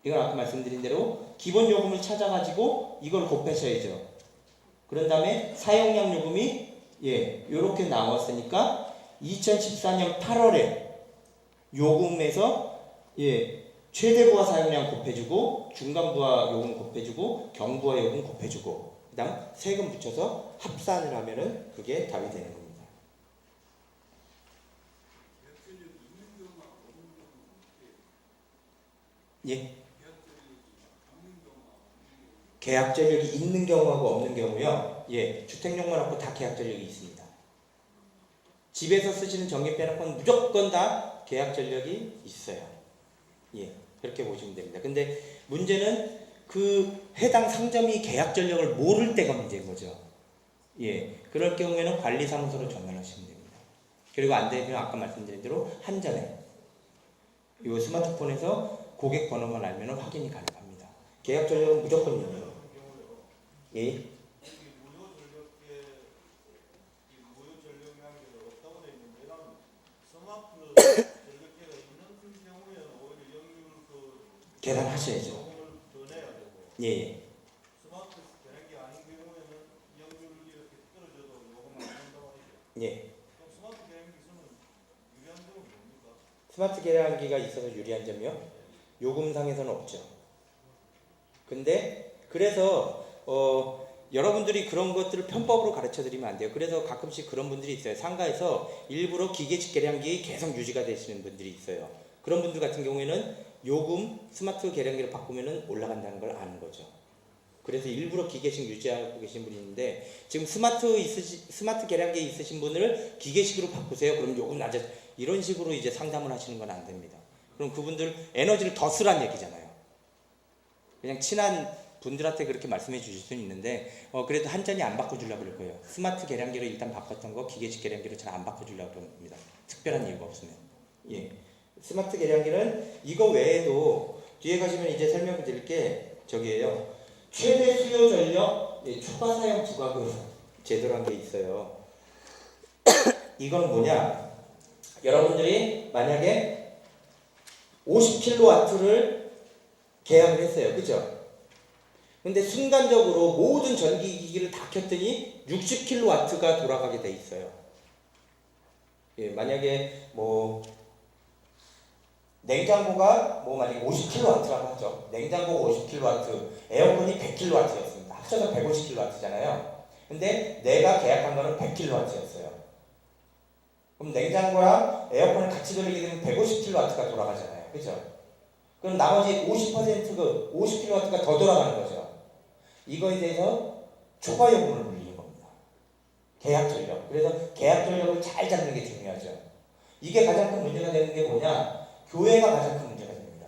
이건 아까 말씀드린 대로 기본 요금을 찾아가지고 이걸 곱하셔야죠. 그런 다음에 사용량 요금이 요렇게 나왔으니까 2014년 8월에 요금에서 최대 부하 사용량 곱해주고 중간 부하 요금 곱해주고 경부하 요금 곱해주고 그 다음 세금 붙여서 합산을 하면은 그게 답이 되는 겁니다. 예? 계약 전력이 있는 경우하고 없는 경우요. 주택용만 없고 다 계약 전력이 있습니다. 집에서 쓰시는 전기 빼놓고는 무조건 다 계약 전력이 있어요. 그렇게 보시면 됩니다. 근데 문제는 그 해당 상점이 계약 전력을 모를 때가 문제인 거죠. 그럴 경우에는 관리사무소로 전환하시면 됩니다. 그리고 안 되면 아까 말씀드린 대로 한전에 이 스마트폰에서 고객 번호만 알면 확인이 가능합니다. 계약 전력은 무조건 있네요. 계산하셔야죠. 요금을 더 내야 되고 예, 예. 스마트 계량기 아닌 경우에는 이용률 이렇게 떨어져도 요금 안 낸다고 하죠. 예. 그럼 스마트 계량기 있으면 유리한 점은 뭡니까? 스마트 계량기가 있어서 유리한 점이요? 요금상에서는 없죠. 근데 그래서 여러분들이 그런 것들을 편법으로 가르쳐 드리면 안 돼요. 그래서 가끔씩 그런 분들이 있어요. 상가에서 일부러 기계식 계량기 계속 유지가 되시는 분들이 있어요. 그런 분들 같은 경우에는 요금 스마트 계량기를 바꾸면은 올라간다는 걸 아는 거죠. 그래서 일부러 기계식 유지하고 계신 분이 있는데 지금 스마트 계량기 있으신 분을 기계식으로 바꾸세요. 그럼 요금 낮아. 이런 식으로 이제 상담을 하시는 건 안 됩니다. 그럼 그분들 에너지를 더 쓰란 얘기잖아요. 그냥 친한 분들한테 그렇게 말씀해 주실 수는 있는데 그래도 한 잔이 안 바꿔주려고 그럴 거예요. 스마트 계량기로 일단 바꿨던 거 기계식 계량기로 잘 안 바꿔주려고 그럽니다. 특별한 이유가 없으면. 예. 스마트 계량기는 이거 외에도 뒤에 가시면 이제 설명드릴 게 저기예요. 최대 수요 전력 초과 사용 부가금 제도라는 게 있어요. 이건 뭐냐? 여러분들이 만약에 50kW를 계약을 했어요. 그죠? 근데 순간적으로 모든 전기기기를 다 켰더니 60kW가 돌아가게 돼 있어요. 예, 만약에 뭐 냉장고가 뭐 만약에 50kW라고 하죠. 냉장고 50kW, 에어컨이 100kW였습니다. 합쳐서 150kW잖아요. 근데 내가 계약한 거는 100kW였어요. 그럼 냉장고랑 에어컨을 같이 돌리게 되면 150kW가 돌아가잖아요. 그죠? 그럼 나머지 50kW가 더 돌아가는 거죠. 이거에 대해서 초과 요금을 물리는 겁니다. 계약 전력. 그래서 계약 전력을 잘 잡는 게 중요하죠. 이게 가장 큰 문제가 되는 게 뭐냐? 교회가 가장 큰 문제가 됩니다.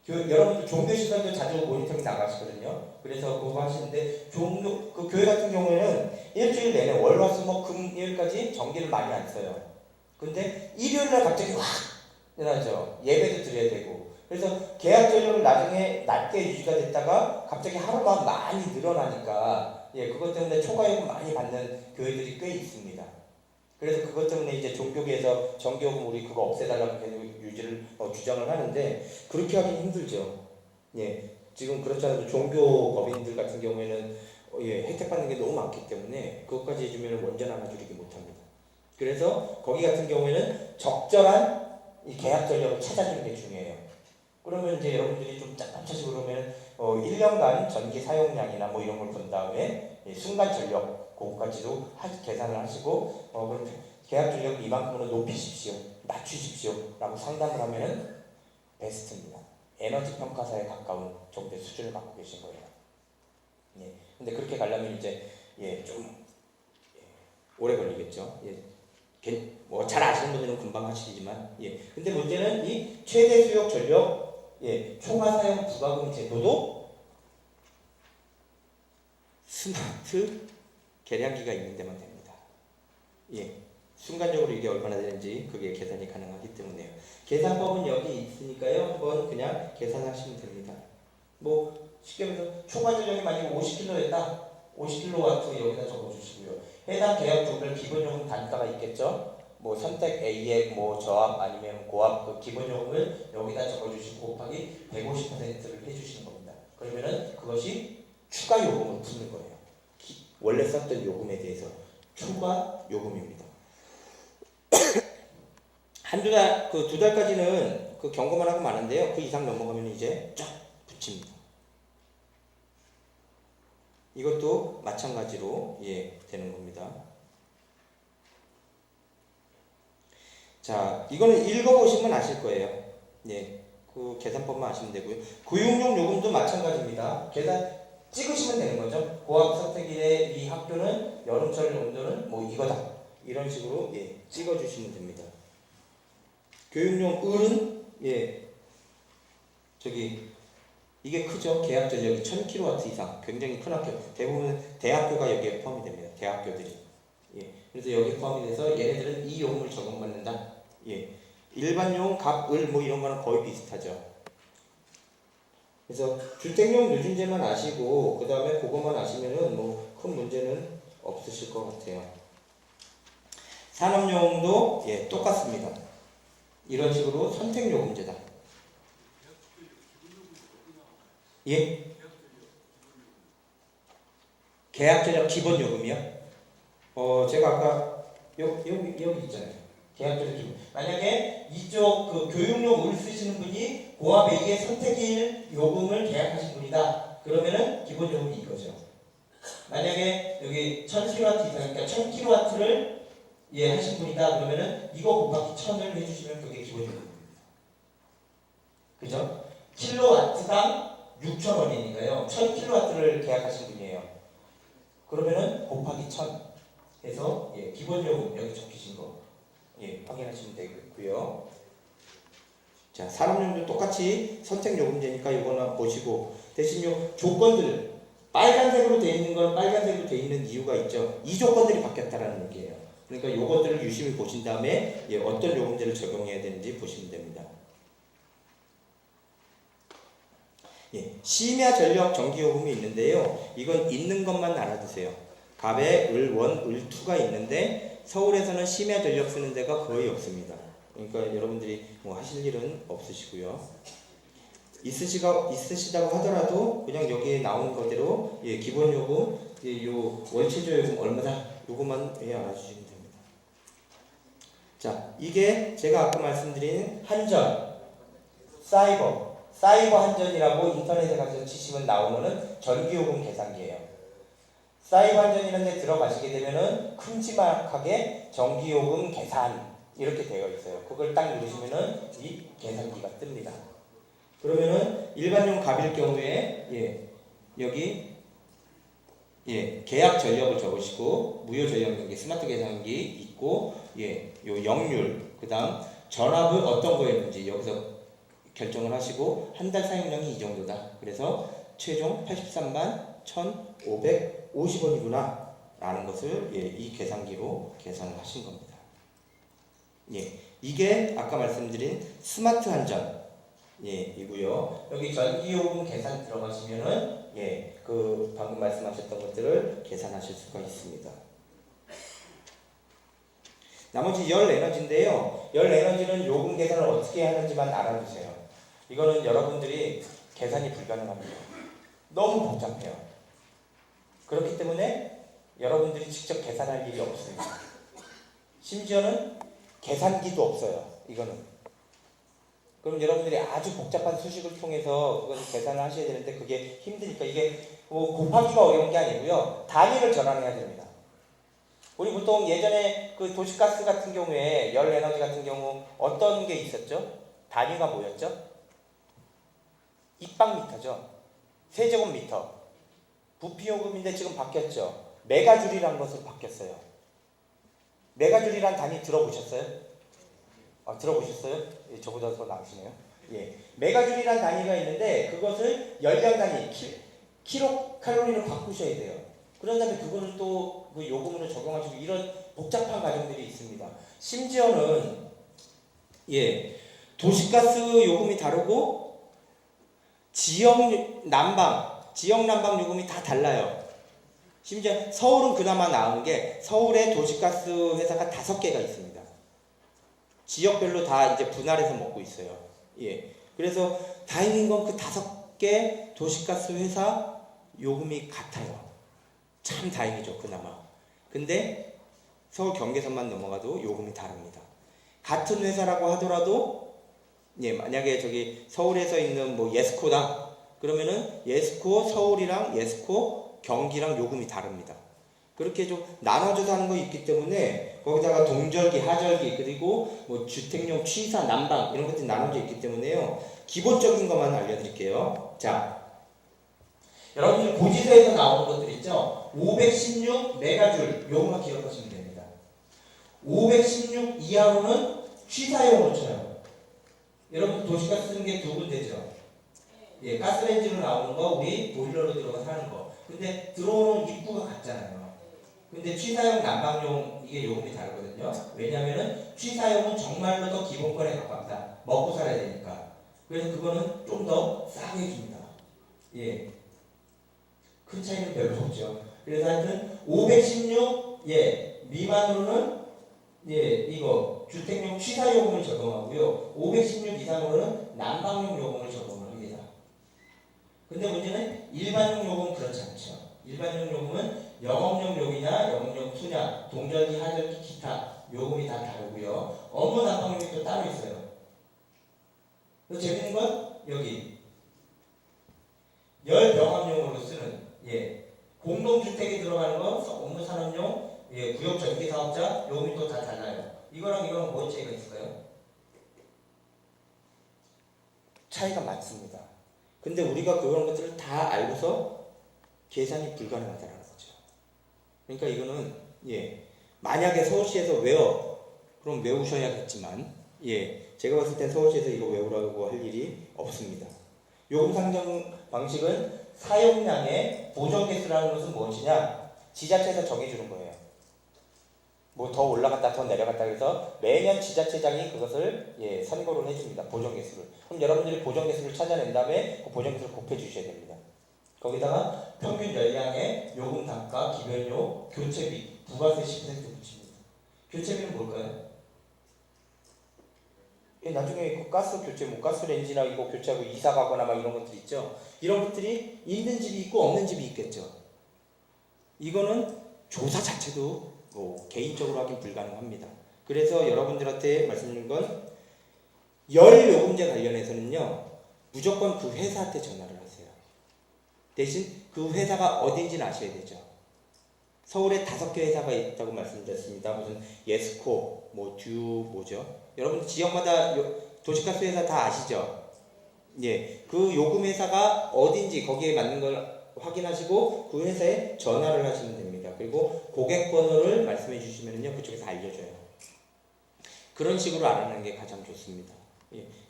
여러분들 종교시설도 자주 모니터링 나가시거든요. 그래서 그거 하시는데 그 교회 같은 경우에는 일주일 내내 월화수목 금일까지 전기를 많이 안 써요. 근데 일요일날 갑자기 확 일어나죠. 예배도 드려야 되고. 그래서 계약 전력을 나중에 낮게 유지가 됐다가 갑자기 하루만 많이 늘어나니까 그것 때문에 초과요금 많이 받는 교회들이 꽤 있습니다. 그래서 그것 때문에 이제 종교계에서 전기요금 우리 그거 없애달라고 계속 유지를 주장을 하는데 그렇게 하긴 힘들죠. 예, 지금 그렇잖아요. 종교법인들 같은 경우에는 혜택 받는 게 너무 많기 때문에 그것까지 해주면 원전 하나 줄이기 못합니다. 그래서 거기 같은 경우에는 적절한 이 계약 전력을 찾아주는 게 중요해요. 그러면 이제 여러분들이 좀 짝짝짝 그러면 1년간 전기 사용량이나 뭐 이런 걸 본 다음에 순간 전력 그거까지도 계산을 하시고 그럼 계약 전력을 이만큼으로 높이십시오, 낮추십시오 라고 상담을 하면 베스트입니다. 에너지 평가사에 가까운 정도의 수준을 갖고 계신 거예요. 예. 근데 그렇게 가려면 이제 좀 오래 걸리겠죠. 뭐 잘 아시는 분들은 금방 하시지만 근데 문제는 이 최대 수요 전력 초과 사용 부가금 제도도 스마트 계량기가 있는 데만 됩니다. 순간적으로 이게 얼마나 되는지 그게 계산이 가능하기 때문에요. 계산법은 여기 있으니까요. 한번 그냥 계산하시면 됩니다. 뭐 쉽게 말해서 초과 전력이 만약에 50kW였다. 50kW 여기다 적어주시고요. 해당 계약 종별 기본요금 단가가 있겠죠. 뭐 선택 A액, 뭐 저압 아니면 고압 그 기본요금을 여기다 적어주시고 곱하기 150%를 해주시는 겁니다. 그러면은 그것이 추가 요금을 붙는 거예요. 원래 썼던 요금에 대해서 추가 요금입니다. 두 달까지는 그 경고만 하고 마는데요. 그 이상 넘어가면 이제 쫙 붙입니다. 이것도 마찬가지로 되는 겁니다. 자, 이거는 읽어보시면 아실 거예요. 그 계산법만 아시면 되고요. 구육용 요금도 마찬가지입니다. 계산 찍으시면 되는 거죠. 고압 선택일의 이 학교는 여름철 온도는 뭐 이거다. 이런 식으로 찍어주시면 됩니다. 교육용 을은 이게 크죠. 계약 전력이 1000kW 이상 굉장히 큰 학교. 대부분 대학교가 여기에 포함이 됩니다. 대학교들이. 그래서 여기 포함이 돼서 얘네들은 이 요금을 적용받는다. 일반용 갑, 을 뭐 이런 거는 거의 비슷하죠. 그래서 주택용 누진제만 아시고 그 다음에 그것만 아시면은 뭐 큰 문제는 없으실 것 같아요. 산업용도 똑같습니다. 이런 식으로 선택요금제다. 예? 계약전력 기본 요금이요? 제가 아까 여기 있잖아요. 계약전력 기본. 만약에 이쪽 그 교육요금을 쓰시는 분이 고압외기의 선택일 요금을 계약하신 분이다. 그러면은 기본 요금이 이거죠. 만약에 여기 1000kW 이상, 그러니까 1000kW를 하신 분이다. 그러면은 이거 곱하기 1000을 해주시면 그게 기본 요금입니다. 그죠? 킬로와트당 6,000원이니까요. 1000kW를 계약하신 분이에요. 그러면은 곱하기 1000 해서 기본 요금 여기 적히신 거 확인하시면 되겠고요. 자, 산업용도 똑같이 선택 요금제니까 이거는 보시고 대신 요 조건들 빨간색으로 되어 있는 건 빨간색으로 되어 있는 이유가 있죠. 이 조건들이 바뀌었다라는 얘기예요. 그러니까 요것들을 유심히 보신 다음에 어떤 요금제를 적용해야 되는지 보시면 됩니다. 심야 전력 전기요금이 있는데요. 이건 있는 것만 알아두세요. 갑에 을, 원, 을, 투가 있는데 서울에서는 심야 전력 쓰는 데가 거의 없습니다. 그러니까 여러분들이 뭐 하실 일은 없으시고요. 있으시다고 하더라도 그냥 여기에 나온 거대로 기본 요금, 요 월체조 요금 얼마다 요것만 알아주시면 됩니다. 자, 이게 제가 아까 말씀드린 한전, 사이버 한전이라고 인터넷에 가서 치시면 나오는 전기요금 계산기예요. 사이버 한전 이런 데 들어가시게 되면은 큼지막하게 전기요금 계산 이렇게 되어 있어요. 그걸 딱 누르시면은 이 계산기가 뜹니다. 그러면은 일반용 갑일 경우에 여기 계약 전력을 적으시고 무효 전력 경기 스마트 계산기 있고 요 역률 그다음 전압은 어떤 거였는지 여기서 결정을 하시고 한 달 사용량이 이 정도다. 그래서 최종 83만 1,550원이구나 라는 것을 이 계산기로 계산을 하신 겁니다. 이게 아까 말씀드린 스마트 한전 이고요. 여기 전기요금 계산 들어가시면은 그 방금 말씀하셨던 것들을 계산하실 수가 있습니다. 나머지 열 에너지인데요. 열 에너지는 요금 계산을 어떻게 하는지만 알아두세요. 이거는 여러분들이 계산이 불가능합니다. 너무 복잡해요. 그렇기 때문에 여러분들이 직접 계산할 일이 없습니다. 심지어는 계산기도 없어요. 이거는. 그럼 여러분들이 아주 복잡한 수식을 통해서 그걸 계산을 하셔야 되는데 그게 힘드니까 이게 곱하기가 어려운 게 아니고요. 단위를 전환해야 됩니다. 우리 보통 예전에 그 도시가스 같은 경우에 열 에너지 같은 경우 어떤 게 있었죠? 단위가 뭐였죠? 입방미터죠. 세제곱미터. 부피요금인데 지금 바뀌었죠. 메가줄이라는 것으로 바뀌었어요. 메가줄이라는 단위 들어보셨어요? 들어보셨어요? 저보다 더 나으시네요. 메가줄이라는 단위가 있는데 그것을 열량 단위, 킬로칼로리로 바꾸셔야 돼요. 그런 다음에 그거를 또 그 요금으로 적용하시고 이런 복잡한 과정들이 있습니다. 심지어는 도시가스 요금이 다르고 지역 난방 요금이 다 달라요. 심지어 서울은 그나마 나은 게 서울에 도시가스 회사가 5개가 있습니다. 지역별로 다 이제 분할해서 먹고 있어요. 그래서 다행인 건 그 5개 도시가스 회사 요금이 같아요. 참 다행이죠, 그나마. 근데 서울 경계선만 넘어가도 요금이 다릅니다. 같은 회사라고 하더라도 만약에 저기 서울에서 있는 뭐 예스코다 그러면은 예스코 서울이랑 예스코 경기랑 요금이 다릅니다. 그렇게 좀 나눠져서 하는 거 있기 때문에 거기다가 동절기, 하절기 그리고 뭐 주택용 취사, 난방 이런 것들이 나눠져 있기 때문에요. 기본적인 것만 알려드릴게요. 자, 여러분들 고지서에서 나오는 것들 있죠? 516 메가줄 요것만 기억하시면 됩니다. 516 이하로는 취사용으로 쳐요. 여러분 도시가스 쓰는 게 두 군데죠. 가스레인지로 나오는 거 우리 보일러로 들어가서 하는 거. 근데 들어오는 입구가 같잖아요. 근데 취사용, 난방용 이게 요금이 다르거든요. 왜냐하면은 취사용은 정말로 더 기본권에 가깝다. 먹고 살아야 되니까. 그래서 그거는 좀 더 싸게 해줍니다. 큰 차이는 별로 없죠. 그래서 하여튼 516 미만으로는 이거 주택용 취사요금을 적용하고요. 516 이상으로는 난방용 요금을 적용을 합니다. 근데 문제는 일반용 요금은 그렇지 않죠. 일반용 요금은 영업용 요금이냐, 영업용 투냐, 동절기, 하절기, 기타 요금이 다 다르고요. 업무 난방용이 또 따로 있어요. 또 재밌는 건 여기 열병합용으로 쓰는 공동주택에 들어가는 거 업무 산업용 구역 전기 사업자 요금이 또 다 달라요. 이거랑 이거랑 뭐 차이가 있을까요? 차이가 많습니다. 근데 우리가 그런 것들을 다 알고서 계산이 불가능하다는 거죠. 그러니까 이거는 만약에 서울시에서 외워 그럼 외우셔야겠지만 제가 봤을 땐 서울시에서 이거 외우라고 할 일이 없습니다. 요금 상정 방식은 사용량의 보정 개수라는 것은 무엇이냐? 지자체에서 정해주는 거예요. 뭐 더 올라갔다 더 내려갔다 그래서 매년 지자체장이 그것을 선고를 해줍니다. 보정 개수를. 그럼 여러분들이 보정 개수를 찾아낸 다음에 그 보정 개수를 곱해 주셔야 됩니다. 거기다가 평균 열량의 요금 단가, 기변료, 교체비, 부가세 10% 붙입니다. 교체비는 뭘까요? 나중에 그 가스 교체, 뭐 가스 렌지나 이거 교체하고 이사 가거나 막 이런 것들 있죠. 이런 것들이 있는 집이 있고 없는 집이 있겠죠. 이거는 조사 자체도 개인적으로 하긴 불가능합니다. 그래서 여러분들한테 말씀드린 건 열요금제 관련해서는요 무조건 그 회사한테 전화를 하세요. 대신 그 회사가 어딘지는 아셔야 되죠. 서울에 5개 회사가 있다고 말씀드렸습니다. 무슨 예스코, 듀 뭐죠? 여러분 지역마다 도시가스 회사 다 아시죠? 그 요금 회사가 어딘지 거기에 맞는 걸 확인하시고 그 회사에 전화를 하시면 됩니다. 그리고 고객 번호를 말씀해 주시면요 그쪽에서 알려줘요. 그런 식으로 알아내는 게 가장 좋습니다.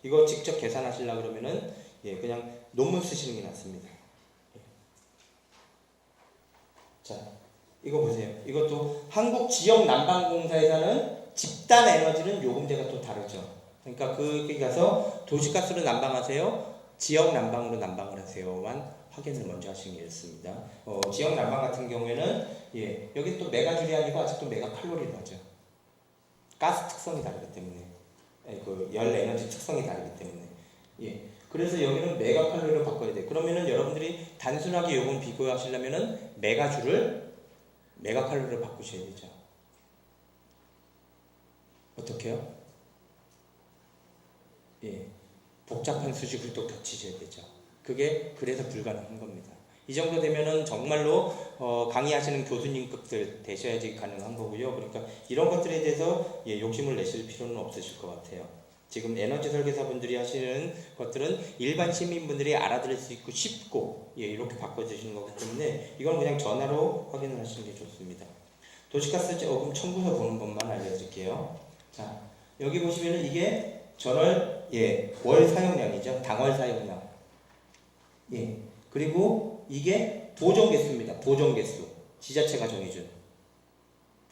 이거 직접 계산하시려고 그러면은 그냥 논문 쓰시는 게 낫습니다. 자, 이거 보세요. 이것도 한국 지역 난방공사에서는 집단 에너지는 요금제가 또 다르죠. 그러니까 거기 가서 도시가스로 난방하세요, 지역 난방으로 난방을 하세요만 확인을 먼저 하시는 게 좋습니다. 지역 난방 같은 경우에는 여기 또 메가줄이 아니고 아직도 메가칼로리로 하죠. 가스 특성이 다르기 때문에 그 열 에너지 특성이 다르기 때문에 그래서 여기는 메가칼로리로 바꿔야 돼요. 그러면은 여러분들이 단순하게 요금 비교하시려면은 메가줄을 메가칼로리로 바꾸셔야 되죠. 어떻게요? 복잡한 수식을 또 겹치셔야 되죠. 그게 그래서 불가능한 겁니다. 이 정도 되면은 정말로 강의하시는 교수님급들 되셔야지 가능한 거고요. 그러니까 이런 것들에 대해서 욕심을 내실 필요는 없으실 것 같아요. 지금 에너지 설계사분들이 하시는 것들은 일반 시민분들이 알아들을 수 있고 쉽고 이렇게 바꿔주시는 거기 때문에 이건 그냥 전화로 확인을 하시는 게 좋습니다. 도시가스 요금 청구서 보는 법만 알려드릴게요. 자, 여기 보시면은 이게 전월 월 사용량이죠. 당월 사용량. 그리고 이게 보정 개수입니다. 보정 개수. 지자체가 정해준.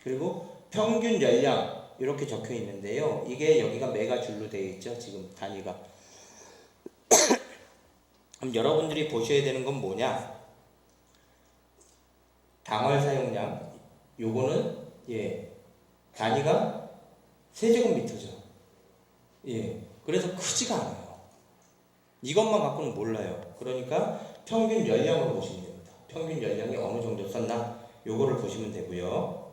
그리고 평균 열량 이렇게 적혀 있는데요. 이게 여기가 메가줄로 되어 있죠. 지금 단위가. 그럼 여러분들이 보셔야 되는 건 뭐냐? 당월 사용량. 요거는 단위가 세제곱미터죠. 그래서 크지가 않아요. 이것만 갖고는 몰라요. 그러니까 평균 열량으로 보시면 됩니다. 평균 열량이 어느 정도 썼나? 요거를 보시면 되고요.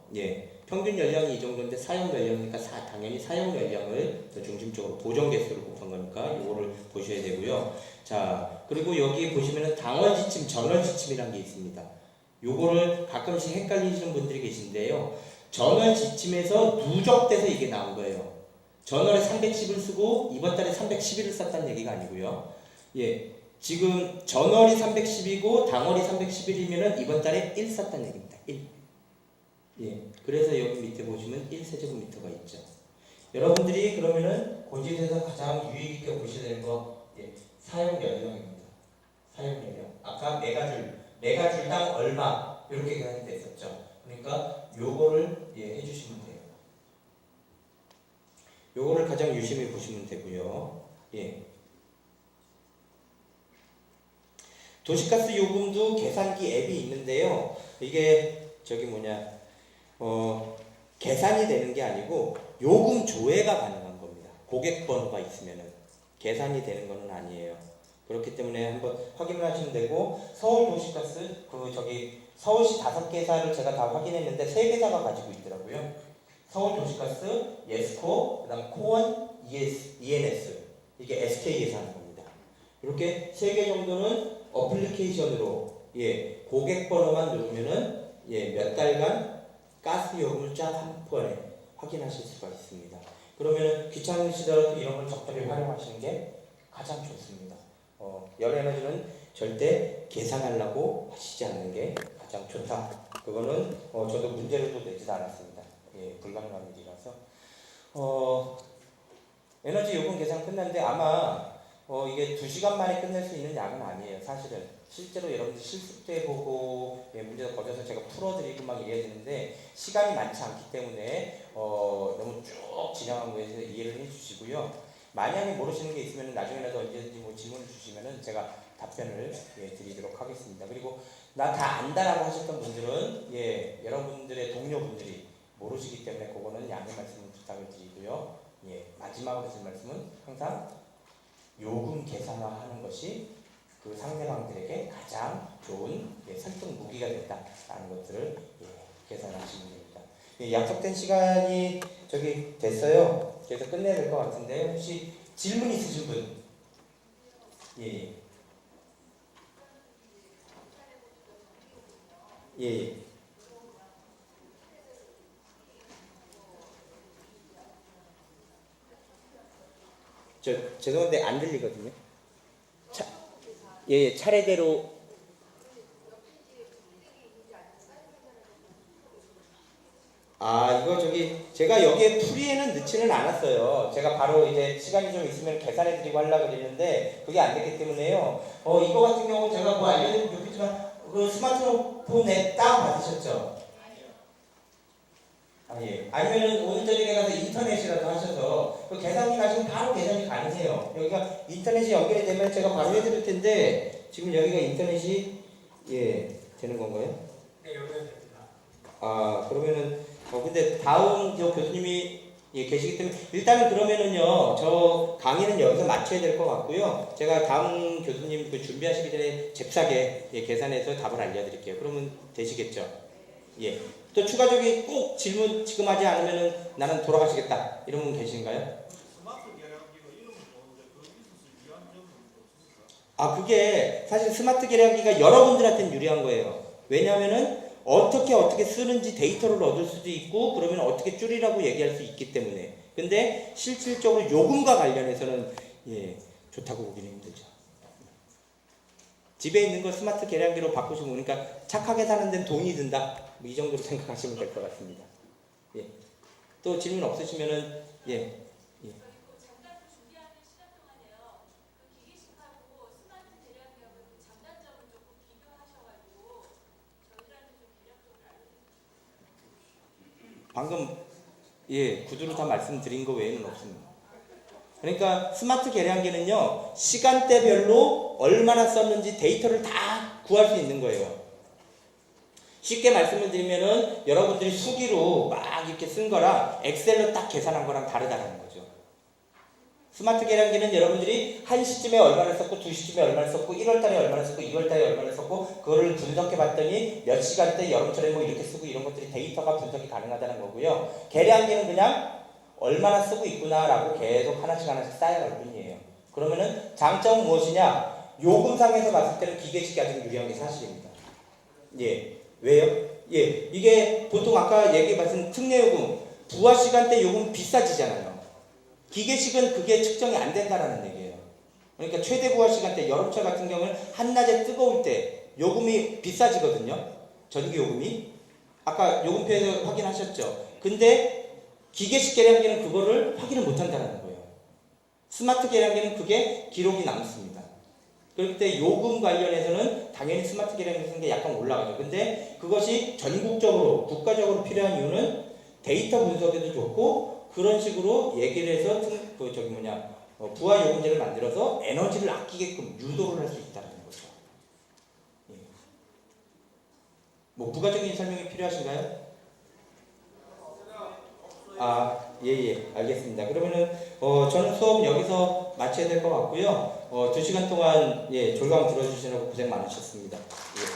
평균 열량이 이 정도인데 사용 열량이니까 당연히 사용 열량을 더 중심적으로 보정 개수를 곱한 거니까 요거를 보셔야 되고요. 자, 그리고 여기 보시면은 당월 지침, 전월 지침이라는 게 있습니다. 요거를 가끔씩 헷갈리시는 분들이 계신데요. 전월 지침에서 누적돼서 이게 나온 거예요. 전월에 310을 쓰고 이번 달에 311을 썼다는 얘기가 아니고요. 지금 전월이 310이고 당월이 311이면은 이번 달에 1 썼다는 얘기입니다. 1. 그래서 여기 밑에 보시면 1세제곱미터가 있죠. 여러분들이 그러면은 고지에서 가장 유익 있게 보셔야 되는 거 사용 연령입니다. 사용 연령. 아까 메가줄당 얼마 이렇게 계산이 됐었죠. 그러니까 요거를 해주시면 돼요. 요거를 가장 유심히 보시면 되고요. 도시가스 요금도 계산기 앱이 있는데요. 이게 계산이 되는 게 아니고 요금 조회가 가능한 겁니다. 고객 번호가 있으면은 계산이 되는 거는 아니에요. 그렇기 때문에 한번 확인을 하시면 되고 서울도시가스 서울시 5개사를 제가 다 확인했는데 3개사가 가지고 있더라고요. 서울도시가스, 예스코, 그다음 코원, ENS 이게 SK에서 하는 겁니다. 이렇게 3개 정도는 어플리케이션으로 고객 번호만 누르면은 몇 달간 가스 요금을 쫙 한번에 확인하실 수가 있습니다. 그러면은 귀찮으시더라도 이런 걸 적절히 활용하시는 게 가장 좋습니다. 열에너지는 절대 계산하려고 하시지 않는 게 가장 좋다. 그거는 저도 문제로도 내지도 않았습니다. 불가능한 일이라서. 에너지 요금 계산 끝났는데 아마 이게 2시간 만에 끝낼 수 있는 양은 아니에요. 사실은 실제로 여러분들 실습도 해보고 문제도 거쳐서 제가 풀어드리고 막 이래야 되는데 시간이 많지 않기 때문에 너무 쭉 진행한 거에 대해서 이해를 해주시고요. 만약에 모르시는 게 있으면 나중에라도 언제든지 뭐 질문을 주시면은 제가 답변을 드리도록 하겠습니다. 그리고 나 다 안다라고 하셨던 분들은 여러분들의 동료분들이 모르시기 때문에 그거는 양해 말씀을 부탁을 드리고요. 마지막으로 드릴 말씀은 항상 요금 계산화하는 것이 그 상대방들에게 가장 좋은 설득 무기가 됐다라는 것들을 계산하시면 됩니다. 약속된 시간이 됐어요. 그래서 끝내야 될 것 같은데 혹시 질문 있으신 분? 예. 예. 죄송한데 안 들리거든요. 차례대로. 이거 제가 여기에 풀이에는 넣지는 않았어요. 제가 바로 이제 시간이 좀 있으면 계산해드리고 하려고 그랬는데 그게 안 됐기 때문에요. 이거 같은 경우 제가 뭐 알려드리면 좋겠지만 그 스마트폰에 다운받으셨죠? 아니면은 오늘 저녁에 가서 인터넷이라도 하셔서 그 계산기 가시면 바로 계산이 가능해요. 여기가 인터넷이 연결이 되면 제가 바로 해드릴 텐데 지금 여기가 인터넷이 되는 건가요? 네, 연결됩니다. 그러면은 근데 다음 교수님이 계시기 때문에 일단은 그러면은요 저 강의는 여기서 마쳐야 될 것 같고요. 제가 다음 교수님 준비하시기 전에 잽싸게 계산해서 답을 알려드릴게요. 그러면 되시겠죠? 또 추가적인 꼭 질문 지금 하지 않으면은 나는 돌아가시겠다 이런 분 계신가요? 스마트 계량기가 이름은 좋은데 그 있었을 위한 점은 없습니까? 그게 사실 스마트 계량기가 여러분들한테는 유리한 거예요. 왜냐하면은 어떻게 쓰는지 데이터를 얻을 수도 있고 그러면 어떻게 줄이라고 얘기할 수 있기 때문에. 근데 실질적으로 요금과 관련해서는 좋다고 보기는 힘들죠. 집에 있는 거 스마트 계량기로 바꾸시면 그러니까 착하게 사는 데는 돈이 든다. 이 정도로 생각하시면 될 것 같습니다. 또 질문 없으시면은 방금 구두로 다 말씀드린 거 외에는 없습니다. 그러니까 스마트 계량기는요 시간대별로 얼마나 썼는지 데이터를 다 구할 수 있는 거예요. 쉽게 말씀을 드리면은 여러분들이 수기로 막 이렇게 쓴 거랑 엑셀로 딱 계산한 거랑 다르다는 거죠. 스마트 계량기는 여러분들이 1시쯤에 얼마를 썼고 2시쯤에 얼마를 썼고 1월달에 얼마를 썼고 2월달에 얼마를 썼고 그거를 분석해 봤더니 몇 시간대 여름철에 뭐 이렇게 쓰고 이런 것들이 데이터가 분석이 가능하다는 거고요. 계량기는 그냥 얼마나 쓰고 있구나라고 계속 하나씩 쌓여갈 뿐이에요. 그러면은 장점은 무엇이냐? 요금상에서 봤을 때는 기계식이 아주 유리한 게 사실입니다. 왜요? 이게 보통 아까 얘기해봤던 특례요금, 부하시간대 요금 비싸지잖아요. 기계식은 그게 측정이 안 된다라는 얘기예요. 그러니까 최대 부하시간대, 여름철 같은 경우는 한낮에 뜨거울 때 요금이 비싸지거든요. 전기 요금이. 아까 요금표에서 확인하셨죠? 근데 기계식 계량기는 그거를 확인을 못 한다는 거예요. 스마트 계량기는 그게 기록이 남습니다. 그럴 때 요금 관련해서는 당연히 스마트 계량기 쓰는 게 약간 올라가죠. 근데 그것이 전국적으로, 국가적으로 필요한 이유는 데이터 분석에도 좋고 그런 식으로 얘기를 해서 부하 요금제를 만들어서 에너지를 아끼게끔 유도를 할 수 있다는 거죠. 뭐 부가적인 설명이 필요하신가요? 예, 알겠습니다. 그러면은 저는 수업 여기서 마쳐야 될 것 같고요. 2시간 동안 예, 졸강 들어주시느라고 고생 많으셨습니다. 예.